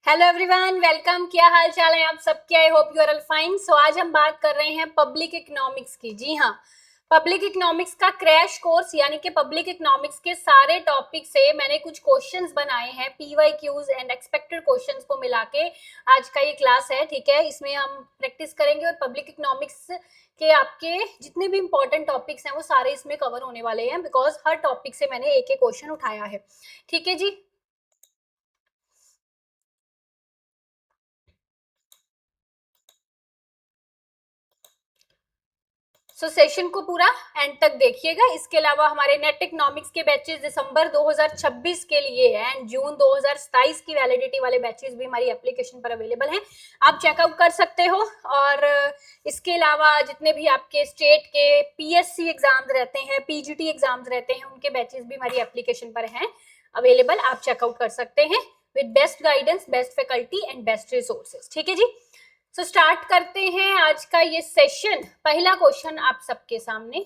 Hello everyone, welcome. क्या हाल चाल है आप सबके? I hope you are all fine. So आज हम बात कर रहे हैं पब्लिक इकोनॉमिक्स की। जी हाँ, पब्लिक इकोनॉमिक्स का क्रैश कोर्स, यानी कि पब्लिक इकोनॉमिक्स के सारे टॉपिक से मैंने कुछ क्वेश्चंस बनाए हैं, पीवाईक्यूज एंड एक्सपेक्टेड क्वेश्चंस को मिला के आज का ये क्लास है। ठीक है, इसमें हम प्रैक्टिस करेंगे और पब्लिक इकोनॉमिक्स के आपके जितने भी इंपॉर्टेंट टॉपिक्स हैं वो सारे इसमें कवर होने वाले हैं, बिकॉज हर टॉपिक से मैंने एक एक क्वेश्चन उठाया है। ठीक है जी। सेशन को पूरा एंड तक देखिएगा। इसके अलावा हमारे नेट इकोनॉमिक्स के बैचेस दिसंबर 2026 के लिए है एंड जून 2027 की वैलिडिटी वाले बैचेस भी हमारी एप्लीकेशन पर अवेलेबल हैं, आप चेकआउट कर सकते हो। और इसके अलावा जितने भी आपके स्टेट के पीएससी एग्जाम्स रहते हैं, पीजीटी एग्जाम्स रहते हैं, उनके बैचेस भी हमारी एप्लीकेशन पर हैं अवेलेबल, आप चेकआउट कर सकते हैं with best guidance, best faculty and best resources. ठीक है जी। स्टार्ट करते हैं आज का ये सेशन। पहला क्वेश्चन आप सबके सामने।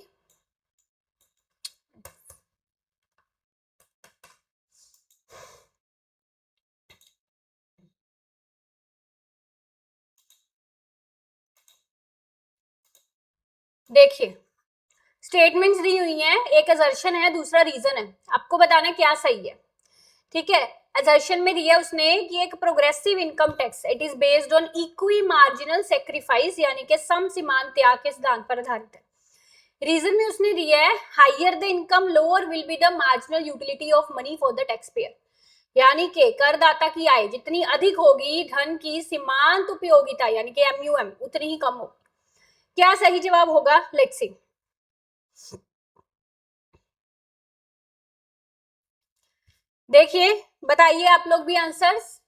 देखिए, स्टेटमेंट्स दी हुई हैं, एक असर्शन है, दूसरा रीजन है, आपको बताना क्या सही है। ठीक है, असर्शन में दिया उसने कि एक progressive income tax it is based on equi marginal sacrifice, यानी कि सम सीमांत त्याग के सिद्धांत पर आधारित है। रीजन में उसने दिया है higher the income lower will be the marginal utility of money for the tax payer, यानी कि करदाता की आय जितनी अधिक होगी धन की सीमांत उपयोगिता यानी कि एमयूएम उतनी ही कम होगी। क्या सही जवाब होगा? Let's see. देखिए, बताइए आप लोग भी आंसर्स।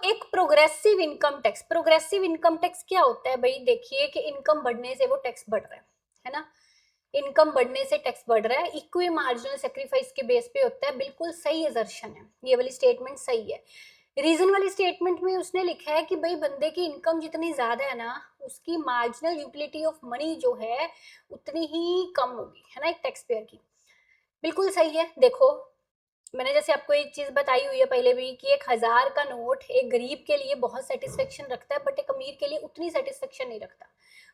एक progressive income tax, progressive income tax क्या होता है भाई? देखिए कि इनकम बढ़ने से वो टैक्स बढ़ रहा है ना, इनकम बढ़ने से टैक्स बढ़ रहा है, इक्वी मार्जिनल सेक्रीफाइस के बेस पे होता है। बिल्कुल सही असर्शन है, ये वाली स्टेटमेंट सही है। रीजन वाली स्टेटमेंट में उसने लिखा है कि भाई बंदे की इनकम जितनी ज्यादा है ना, उसकी मार्जिनल यूटिलिटी ऑफ मनी जो है उतनी ही कम होगी, है ना, एक टैक्स पेयर की। बिल्कुल सही है। देखो, मैंने जैसे आपको एक चीज बताई हुई है पहले भी कि 1,000 का नोट एक गरीब के लिए बहुत सेटिस्फेक्शन रखता है, बट एक अमीर के लिए उतनी सेटिस्फेक्शन नहीं रखता,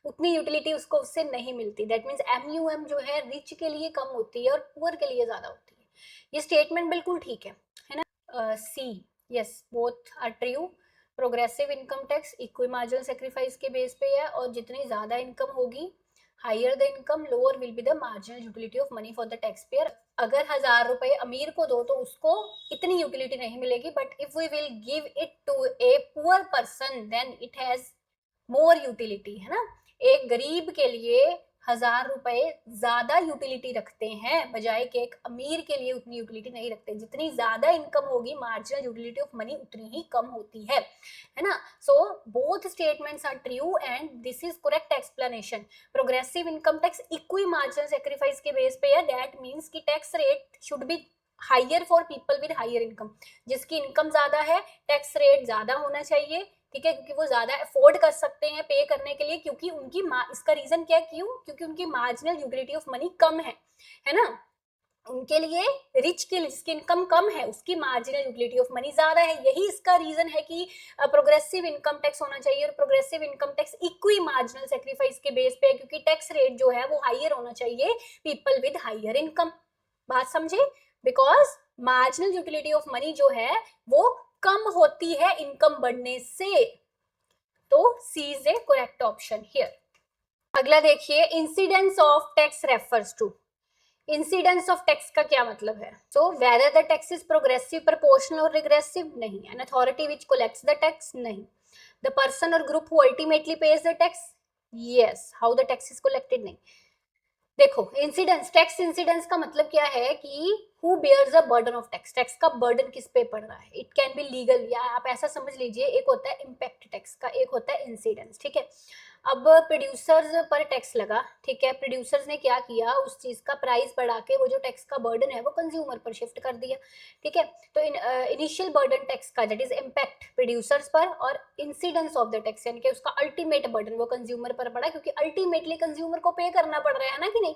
उतनी यूटिलिटी उसको उससे नहीं मिलती। दैट मीन्स एमयूएम जो है रिच के लिए कम होती है और पुअर के लिए ज्यादा होती है। ये स्टेटमेंट बिल्कुल ठीक है ना। C, yes, both are true. Progressive income tax equi marginal sacrifice के बेस पे है, और जितनी ज्यादा इनकम होगी, higher the income lower will be the marginal utility of money for the taxpayer. अगर 1,000 रुपए अमीर को दो तो उसको इतनी यूटिलिटी नहीं मिलेगी, but if we will give it to a poor person then it has more utility, है ना। एक गरीब के लिए 1,000 रुपए ज्यादा यूटिलिटी रखते हैं बजाय कि एक अमीर के लिए उतनी यूटिलिटी नहीं रखते। जितनी ज्यादा इनकम होगी मार्जिनल यूटिलिटी ऑफ मनी उतनी ही कम होती है ना। So both statements are true and this is correct explanation. Progressive income tax equi marginal sacrifice के बेस पे है, दैट मीन्स की tax rate should be higher for people with higher income. जिसकी income ज्यादा है टैक्स रेट ज्यादा होना चाहिए, ठीक है, क्योंकि वो ज्यादा अफोर्ड कर सकते हैं पे करने के लिए, क्योंकि उनकी इसका रीजन क्या, क्यों? क्योंकि उनकी मार्जिनल यूटिलिटी ऑफ मनी कम है ना। उनके लिए रिच की जिसकी इनकम कम है उसकी मार्जिनल यूटिलिटी ऑफ मनी ज्यादा है। यही इसका रीजन है कि प्रोग्रेसिव इनकम टैक्स होना चाहिए, और progressive income tax equi marginal sacrifice के बेस पे है, क्योंकि टैक्स रेट जो है वो हाइयर होना चाहिए पीपल विद हाइयर इनकम। बात समझे? Because marginal utility of money जो है वो कम होती है इनकम बढ़ने से। तो C is a correct option here. अगला देखिए, incidence of tax refers to. Incidence of tax का क्या मतलब है? So whether the tax is progressive, proportional और रिग्रेसिव? नहीं। An authority which collects the tax? नहीं। द पर्सन और group who ultimately pays the tax? Yes. How the tax is collected? नहीं। देखो, इंसिडेंस, टैक्स इंसिडेंस का मतलब क्या है कि who bears the burden of tax, tax का बर्डन किस पे पड़ रहा है। इट कैन बी लीगल, या आप ऐसा समझ लीजिए, एक होता है इम्पैक्ट टैक्स का, एक होता है इंसिडेंस। ठीक है, अब प्रोड्यूसर्स पर टैक्स लगा, ठीक है, प्रोड्यूसर्स ने क्या किया, उस चीज का प्राइस बढ़ा के वो जो टैक्स का बर्डन है वो कंज्यूमर पर शिफ्ट कर दिया। ठीक है, तो इनिशियल बर्डन टैक्स का दैट इज इम्पैक्ट प्रोड्यूसर्स पर, और इंसिडेंस ऑफ द टैक्स यानी कि उसका अल्टीमेट बर्डन वो कंज्यूमर पर पड़ा, क्योंकि अल्टीमेटली कंज्यूमर को पे करना पड़ रहा है ना, कि नहीं।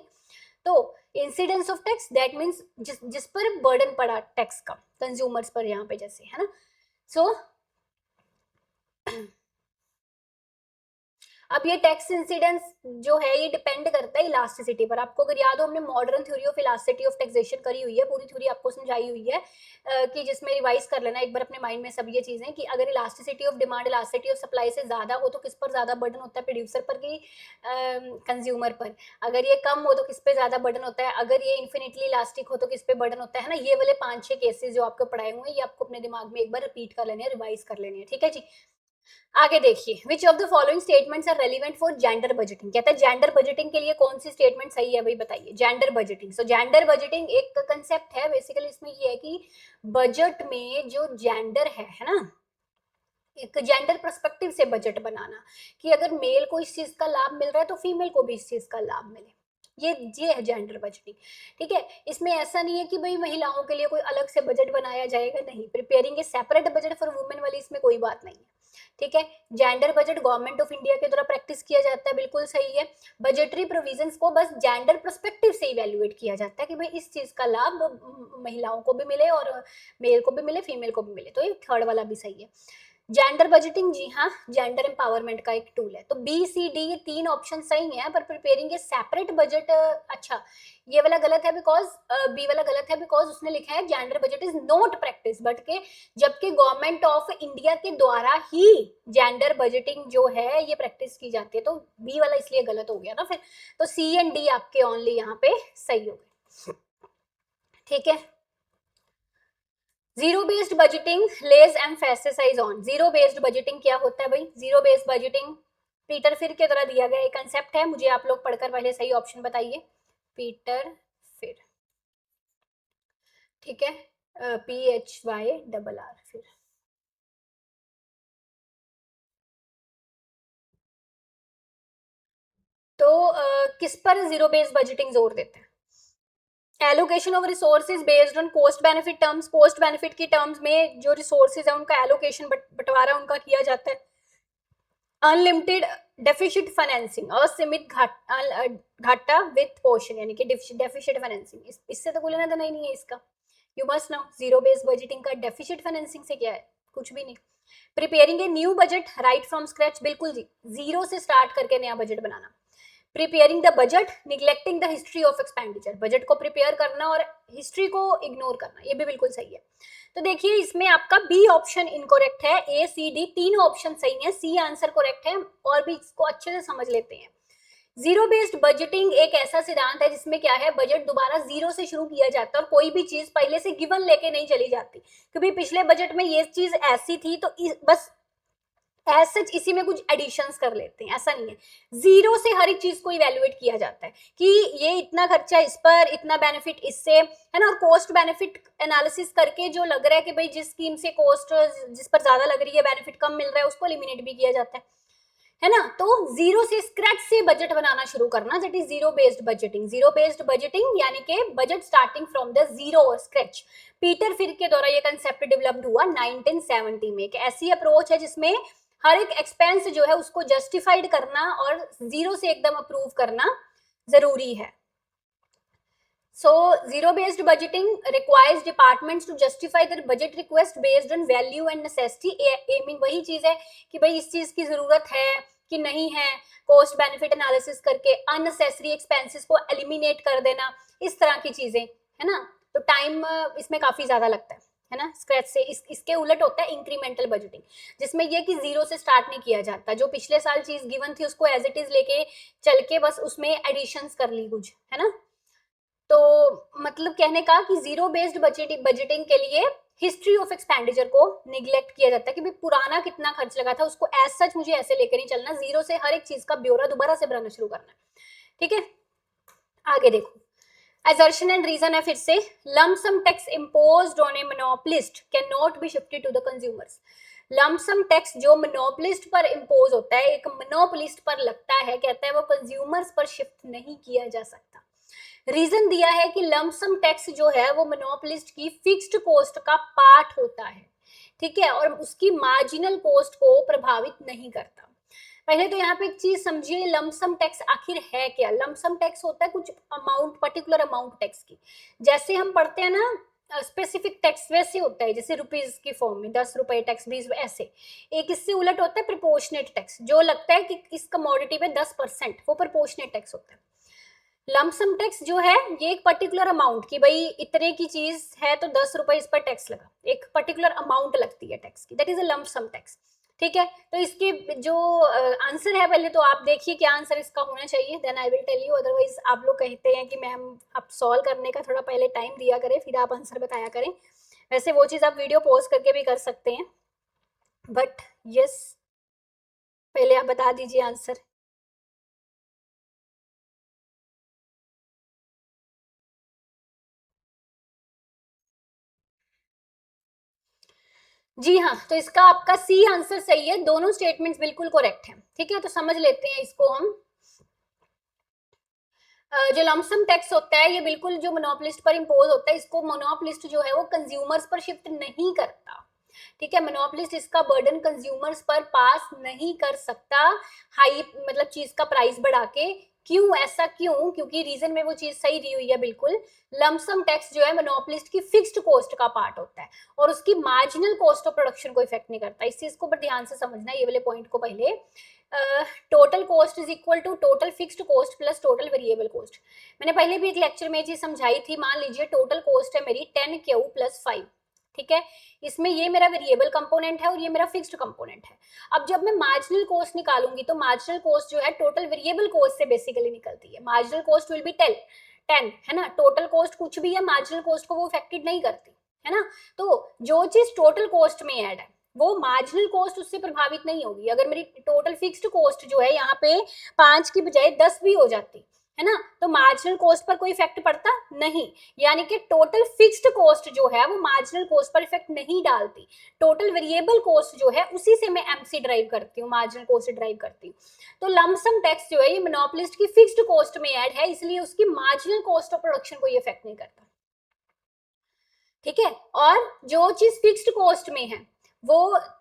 तो incidence of tax that means जिस पर बर्डन पड़ा टैक्स का कंज्यूमर्स पर यहाँ पे जैसे, है ना। सो अब ये टैक्स इंसिडेंस जो है ये डिपेंड करता है इलास्टिसिटी पर। आपको अगर याद हो हमने modern theory of elasticity of taxation करी हुई है, पूरी थ्योरी आपको समझाई हुई है कि जिसमें रिवाइज कर लेना एक बार अपने माइंड में सब ये चीजें कि अगर elasticity of demand elasticity of supply से ज्यादा हो तो किस पर ज्यादा बर्डन होता है, प्रोड्यूसर पर कि कंज्यूमर पर। अगर ये कम हो तो किस पे ज्यादा बर्डन होता है, अगर ये इन्फिनिटली इलास्टिक हो तो किस पे बर्डन होता है ना। ये वाले 5-6 केसेस जो आपको पढ़ाए हुए हैं ये आपको अपने दिमाग में एक बार रिपीट कर लेने हैं, रिवाइज कर लेने हैं, ठीक है जी। आगे देखिए, which of the following statements are relevant for gender budgeting. कहता है जेंडर बजटिंग के लिए कौन सी स्टेटमेंट सही है भाई बताइए। जेंडर बजटिंग, सो जेंडर बजटिंग एक कंसेप्ट है बेसिकली, इसमें ये है कि बजट में जो जेंडर है ना, एक जेंडर पर्सपेक्टिव से बजट बनाना कि अगर मेल को इस चीज का लाभ मिल रहा है तो फीमेल को भी इस चीज का लाभ मिले, ये है जेंडर बजटिंग, ठीक है। इसमें ऐसा नहीं है कि भाई महिलाओं के लिए कोई अलग से बजट बनाया जाएगा, नहीं, preparing A separate budget for women वाली इसमें कोई बात नहीं है, ठीक है। Gender budget government of India के द्वारा प्रैक्टिस किया जाता है, बिल्कुल सही है। बजटरी प्रोविजंस को बस जेंडर पर्सपेक्टिव से इवैल्यूएट किया जाता है कि भाई इस चीज का लाभ महिलाओं को भी मिले और मेल को भी मिले, फीमेल को भी मिले, तो ये थर्ड वाला भी सही है। जेंडर बजटिंग, जी हाँ, जेंडर एम्पावरमेंट का एक टूल है। तो बी सी डी ये 3 ऑप्शन सही है, पर प्रिपेयरिंग ए सेपरेट बजट, अच्छा ये वाला गलत है बिकॉज बी वाला गलत है बिकॉज उसने लिखा है gender budget is not practice but के, जबकि गवर्नमेंट ऑफ इंडिया के द्वारा ही जेंडर बजटिंग जो है ये प्रैक्टिस की जाती है, तो बी वाला इसलिए गलत हो गया ना फिर। तो सी एंड डी आपके ओनली यहाँ पे सही हो गए, ठीक है। Zero based budgeting lays emphasis on, zero based budgeting क्या होता है भाई। जीरो बेस्ड बजटिंग पीटर फिर के द्वारा दिया गया एक कंसेप्ट है, मुझे आप लोग पढ़कर पहले सही ऑप्शन बताइए। पीटर फिर, ठीक है, PHYRR फिर। तो किस पर जीरो बेस्ड बजटिंग जोर देते हैं। Allocation of resources based on cost benefit terms, cost benefit की टर्म्स में जो रिसोर्सेज है उनका एलोकेशन बंटवारा उनका किया जाता है। अनलिमिटेड डेफिसिट फाइनेंसिंग, असीमित घाटा विथ पोर्शन यानी कि डेफिसिट फाइनेंसिंग, इससे तो कोई लेना देना ही नहीं है इसका। You must know zero based budgeting का डेफिसिट फाइनेंसिंग से क्या है, कुछ भी नहीं। Preparing a new budget right from scratch, बिल्कुल जी, जीरो से स्टार्ट करके नया budget banana. Preparing the budget neglecting the history of expenditure, budget को प्रिपेयर करना और हिस्ट्री को इग्नोर करना, ये भी बिल्कुल सही है। तो देखिए इसमें आपका बी ऑप्शन इनकरेक्ट है, ए सी डी तीनों ऑप्शन सही है, सी आंसर करेक्ट है। और भी इसको अच्छे से समझ लेते हैं। जीरो बेस्ड बजटिंग एक ऐसा सिद्धांत है जिसमें क्या है, बजट दोबारा जीरो से शुरू किया जाता है और कोई भी चीज पहले से गिवन लेके नहीं चली जाती, क्योंकि पिछले बजट में ये चीज ऐसी थी तो बस एज सच इसी में कुछ एडिशंस कर लेते हैं, ऐसा नहीं है। जीरो से हर एक चीज को इवेल्युएट किया जाता है कि ये इतना खर्चा इस पर, इतना बेनिफिट इससे, है ना। और कॉस्ट बेनिफिट एनालिसिस करके जो लग रहा है कि भाई जिस स्कीम से कॉस्ट जिस पर ज्यादा लग रही है, बेनिफिट कम मिल रहा है, उसको एलिमिनेट भी किया जाता है ना। तो जीरो से स्क्रैच से बजट बनाना शुरू करना, that is zero based budgeting. Zero based budgeting यानी कि budget starting from the zero और स्क्रैच। पीटर फिर के द्वारा ये कंसेप्ट डेवलप्ड हुआ 1970 में। एक ऐसी अप्रोच है जिसमें हर एक एक्सपेंस जो है उसको जस्टिफाइड करना और जीरो से एकदम अप्रूव करना जरूरी है। So zero based budgeting requires departments to justify their budget request based on value and necessity, aiming वही चीज है कि भाई इस चीज की जरूरत है कि नहीं है, कॉस्ट बेनिफिट एनालिसिस करके अननेसेसरी एक्सपेंसेस को एलिमिनेट कर देना, इस तरह की चीजें, है ना। तो टाइम इसमें काफी ज्यादा लगता है ना स्क्रैच से। इसके उलट होता है इंक्रीमेंटल बजटिंग, जिसमें यह कि जीरो से स्टार्ट नहीं किया जाता, जो पिछले साल चीज गिवन थी उसको एज इट इज लेके चल के बस उसमें एडिशंस कर ली कुछ, है ना। तो मतलब कहने का कि जीरो बेस्ड बजटिंग के लिए हिस्ट्री ऑफ एक्सपेंडिचर को निग्लेक्ट किया जाता है कि भाई पुराना कितना खर्च लगा था उसको एज सच मुझे ऐसे लेकर नहीं चलना, जीरो से हर एक चीज का ब्यौरा दोबारा से बनाना शुरू करना है, ठीक है। आगे देखो, assertion and reason है फिर से, lump sum tax imposed on a monopolist cannot be shifted to the consumers। lump sum tax जो monopolist पर impose होता है, एक monopolist पर लगता है, कहता है वो consumers पर shift नहीं किया जा सकता। रीजन दिया है कि लम्प सम टैक्स जो है वो मोनोपोलिस्ट की फिक्स्ड कॉस्ट का पार्ट होता है, ठीक है, और उसकी मार्जिनल कॉस्ट को प्रभावित नहीं करता। पहले तो यहाँ पे एक चीज समझिए, लमसम टैक्स आखिर है क्या। लमसम टैक्स होता है कुछ अमाउंट, पर्टिकुलर अमाउंट टैक्स की। जैसे हम पढ़ते हैं ना स्पेसिफिक टैक्स, वैसे होता है जैसे रुपीज की फॉर्म में 10 रुपए टैक्स, 20 ऐसे। एक इससे उलट होता है प्रोपोर्शनेट टैक्स, जो लगता है कि इस कमोडिटी पे 10%, वो प्रोपोर्शनेट टैक्स होता है। लमसम टैक्स जो है ये एक पर्टिकुलर अमाउंट की, भाई इतने की चीज है तो 10 रुपए इस पर टैक्स लगा, एक पर्टिकुलर अमाउंट लगती है टैक्स की, that is a lump sum tax. ठीक है, तो इसके जो आंसर है पहले तो आप देखिए क्या आंसर इसका होना चाहिए, then I will tell you. Otherwise आप लोग कहते हैं कि मैम आप सॉल्व करने का थोड़ा पहले टाइम दिया करें फिर आप आंसर बताया करें। वैसे वो चीज आप वीडियो पॉज करके भी कर सकते हैं, बट यस पहले आप बता दीजिए आंसर। जी हाँ, तो इसका आपका सी आंसर सही है, दोनों स्टेटमेंट्स बिल्कुल करेक्ट हैं। ठीक है, तो समझ लेते हैं इसको हम। जो लमसम टैक्स होता है ये बिल्कुल जो मोनोपोलिस्ट पर इम्पोज होता है, इसको मोनोपोलिस्ट जो है वो कंज्यूमर्स पर शिफ्ट नहीं करता। ठीक है, मोनोपोलिस्ट इसका बर्डन कंज्यूमर्स पर पास नहीं कर सकता हाई, मतलब चीज का प्राइस बढ़ा के। क्यों, ऐसा क्यों? क्योंकि रीजन में वो चीज सही दी हुई है बिल्कुल। लमसम टैक्स जो है मोनोपोलिस्ट की फिक्स्ड कॉस्ट का पार्ट होता है और उसकी मार्जिनल कॉस्ट ऑफ प्रोडक्शन को इफेक्ट नहीं करता। इस चीज को बड़े ध्यान से समझना है, ये वाले पॉइंट को पहले। Total cost is equal to total fixed cost plus total variable cost. मैंने पहले भी एक लेक्चर में ये चीज समझाई थी। मान लीजिए टोटल कॉस्ट है मेरी 10Q प्लस 5, ठीक है, इसमें ये मेरा वेरिएबल कंपोनेंट है और ये मेरा फिक्स्ड कंपोनेंट है। अब जब मैं मार्जिनल कॉस्ट निकालूंगी तो मार्जिनल कॉस्ट जो है टोटल वेरिएबल कॉस्ट से बेसिकली निकलती है। मार्जिनल कॉस्ट विल बी 10 है ना, टोटल कॉस्ट कुछ भी है मार्जिनल कॉस्ट को वो इफेक्टेड नहीं करती है ना। तो जो चीज टोटल कॉस्ट में ऐड है वो मार्जिनल कॉस्ट उससे प्रभावित नहीं होगी। अगर मेरी टोटल फिक्स्ड कॉस्ट जो है यहाँ पे 5 की बजाय 10 भी हो जाती है ना, तो मार्जिनल कॉस्ट पर कोई इफेक्ट पड़ता नहीं। यानी कि टोटल फिक्स्ड कॉस्ट जो है वो मार्जिनल कॉस्ट पर इफेक्ट नहीं डालती। टोटल वेरिएबल कॉस्ट जो है उसी से मैं एमसी ड्राइव करती हूँ, मार्जिनल कॉस्ट ड्राइव करती हूँ। तो लमसम टैक्स जो है ये मोनोपोलिस्ट की फिक्स्ड कॉस्ट में ऐड है, इसलिए उसकी मार्जिनल कॉस्ट ऑफ प्रोडक्शन को ये इफेक्ट नहीं करता। ठीक है, और जो चीज फिक्स्ड कॉस्ट में है वो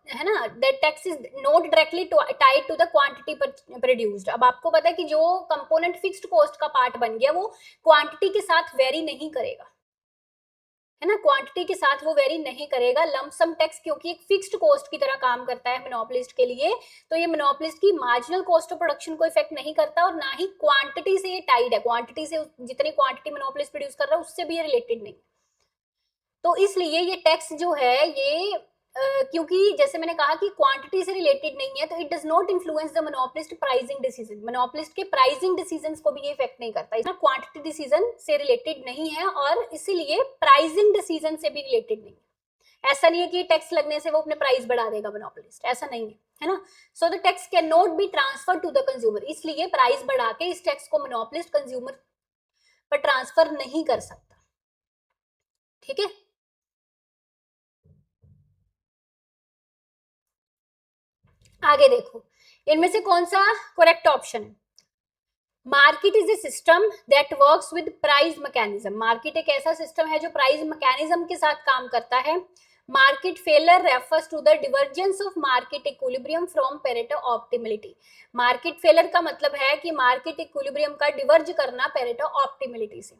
है ना, that tax is not directly tied to the quantity produced. अब आपको पता है कि जो कंपोनेंट फिक्स्ड कॉस्ट का पार्ट बन गया वो क्वांटिटी के साथ वेरी नहीं करेगा, है ना, क्वांटिटी के साथ वो वेरी नहीं करेगा। लमसम टैक्स क्योंकि एक फिक्स्ड कॉस्ट की तरह काम करता है मोनोपोलिस्ट के लिए, तो ये मोनोपोलिस्ट की मार्जिनल कॉस्ट ऑफ प्रोडक्शन को इफेक्ट नहीं करता और ना ही क्वांटिटी से ये टाइड है। क्वांटिटी से जितनी क्वांटिटी मोनोपोलिस्ट प्रोड्यूस कर रहा है उससे भी ये रिलेटेड नहीं। तो इसलिए ये टैक्स जो है ये क्योंकि जैसे मैंने कहा कि क्वांटिटी से रिलेटेड नहीं है, तो it does not influence the monopolist pricing decision. Monopolist के प्राइसिंग डिसीजंस को भी ये इफेक्ट नहीं करता, इतना क्वांटिटी डिसीजन से रिलेटेड नहीं है और इसीलिए प्राइसिंग डिसीजन से भी रिलेटेड नहीं है। ऐसा नहीं है कि टैक्स लगने से वो अपने प्राइस बढ़ा देगा मोनोपोलिस्ट, ऐसा नहीं है ना। So the tax can not be transfer to the consumer, इसलिए प्राइस बढ़ा के इस टैक्स को मोनोपोलिस्ट कंज्यूमर पर ट्रांसफर नहीं कर सकता। ठीक है, आगे देखो इनमें से कौन सा करेक्ट ऑप्शन है। Market is a system that works with price mechanism. Market एक ऐसा सिस्टम है जो प्राइस मैकेनिज्म के साथ काम करता है। Market failure refers to the divergence of market equilibrium from Pareto optimality. Market failure का मतलब है कि मार्केट इक्विलिब्रियम का डिवर्ज करना पेरेटो ऑप्टिमलिटी से।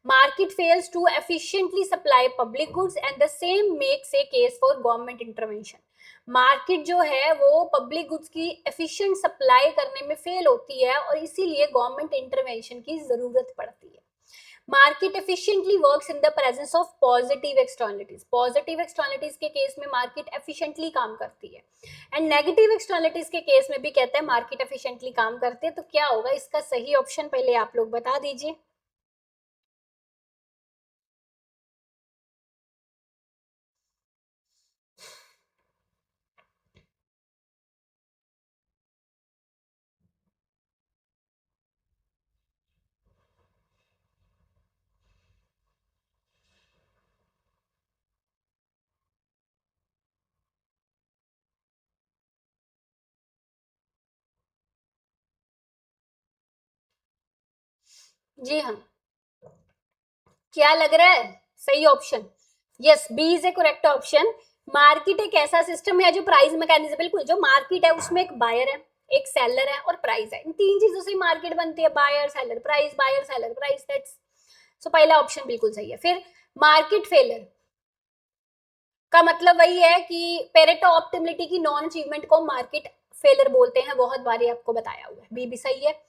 Market fails to efficiently supply public goods and the same makes a case for government intervention. Market जो है वो पब्लिक गुड्स की एफिशिएंट सप्लाई करने में फेल होती है और इसीलिए गवर्नमेंट इंटरवेंशन की जरूरत पड़ती है। Market efficiently works in the presence of positive externalities. Positive externalities के केस में मार्केट एफिशिएंटली काम करती है एंड नेगेटिव एक्सटर्नलिटीज के केस में भी कहते हैं मार्केट एफिशिएंटली काम करती है। तो क्या होगा इसका सही ऑप्शन, पहले आप लोग बता दीजिए। जी हाँ, क्या लग रहा है सही option? Yes, B is a correct option. Market एक ऐसा सिस्टम है जो प्राइस मैकेनिज्म, बिल्कुल जो मार्केट है उसमें एक बायर है एक सेलर है और प्राइस है। इन तीन चीजों से मार्केट बनती है, buyer seller price, buyer seller price, that's so पहला ऑप्शन बिल्कुल सही है। फिर मार्केट फेलर का मतलब वही है कि पेरेटो ऑप्टिमिलिटी की नॉन अचीवमेंट को मार्केट फेलर बोलते हैं, बहुत बार आपको बताया हुआ है, बी भी सही है।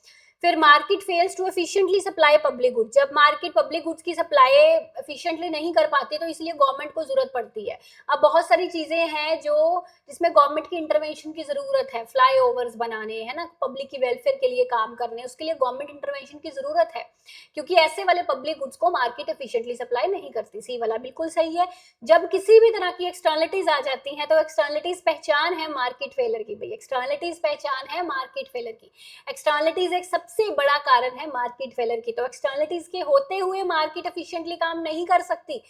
फिर market fails to efficiently supply public goods, जब मार्केट पब्लिक गुड्स की सप्लाई एफिशिएंटली नहीं कर पाती तो इसलिए गवर्नमेंट को जरूरत पड़ती है। अब बहुत सारी चीजें हैं जो जिसमें गवर्नमेंट की इंटरवेंशन की जरूरत है, फ्लाईओवर्स बनाने, है ना, पब्लिक की वेलफेयर के लिए काम करने, उसके लिए गवर्नमेंट इंटरवेंशन की जरूरत है, क्योंकि ऐसे वाले पब्लिक गुड्स को मार्केट एफिशिएंटली सप्लाई नहीं करती। सी वाला बिल्कुल सही है। जब किसी भी तरह की एक्सटर्नलिटीज आ जाती हैं तो एक्सटर्नलिटीज पहचान है मार्केट फेलर की, भाई एक्सटर्नलिटीज पहचान है मार्केट फेलर की। एक्सटर्नलिटीज एक सबसे बड़ा कारण है मार्केट फेलर की, तो एक्सटर्नलिटीज के होते हुए मार्केट एफिशिएंटली काम नहीं कर सकती।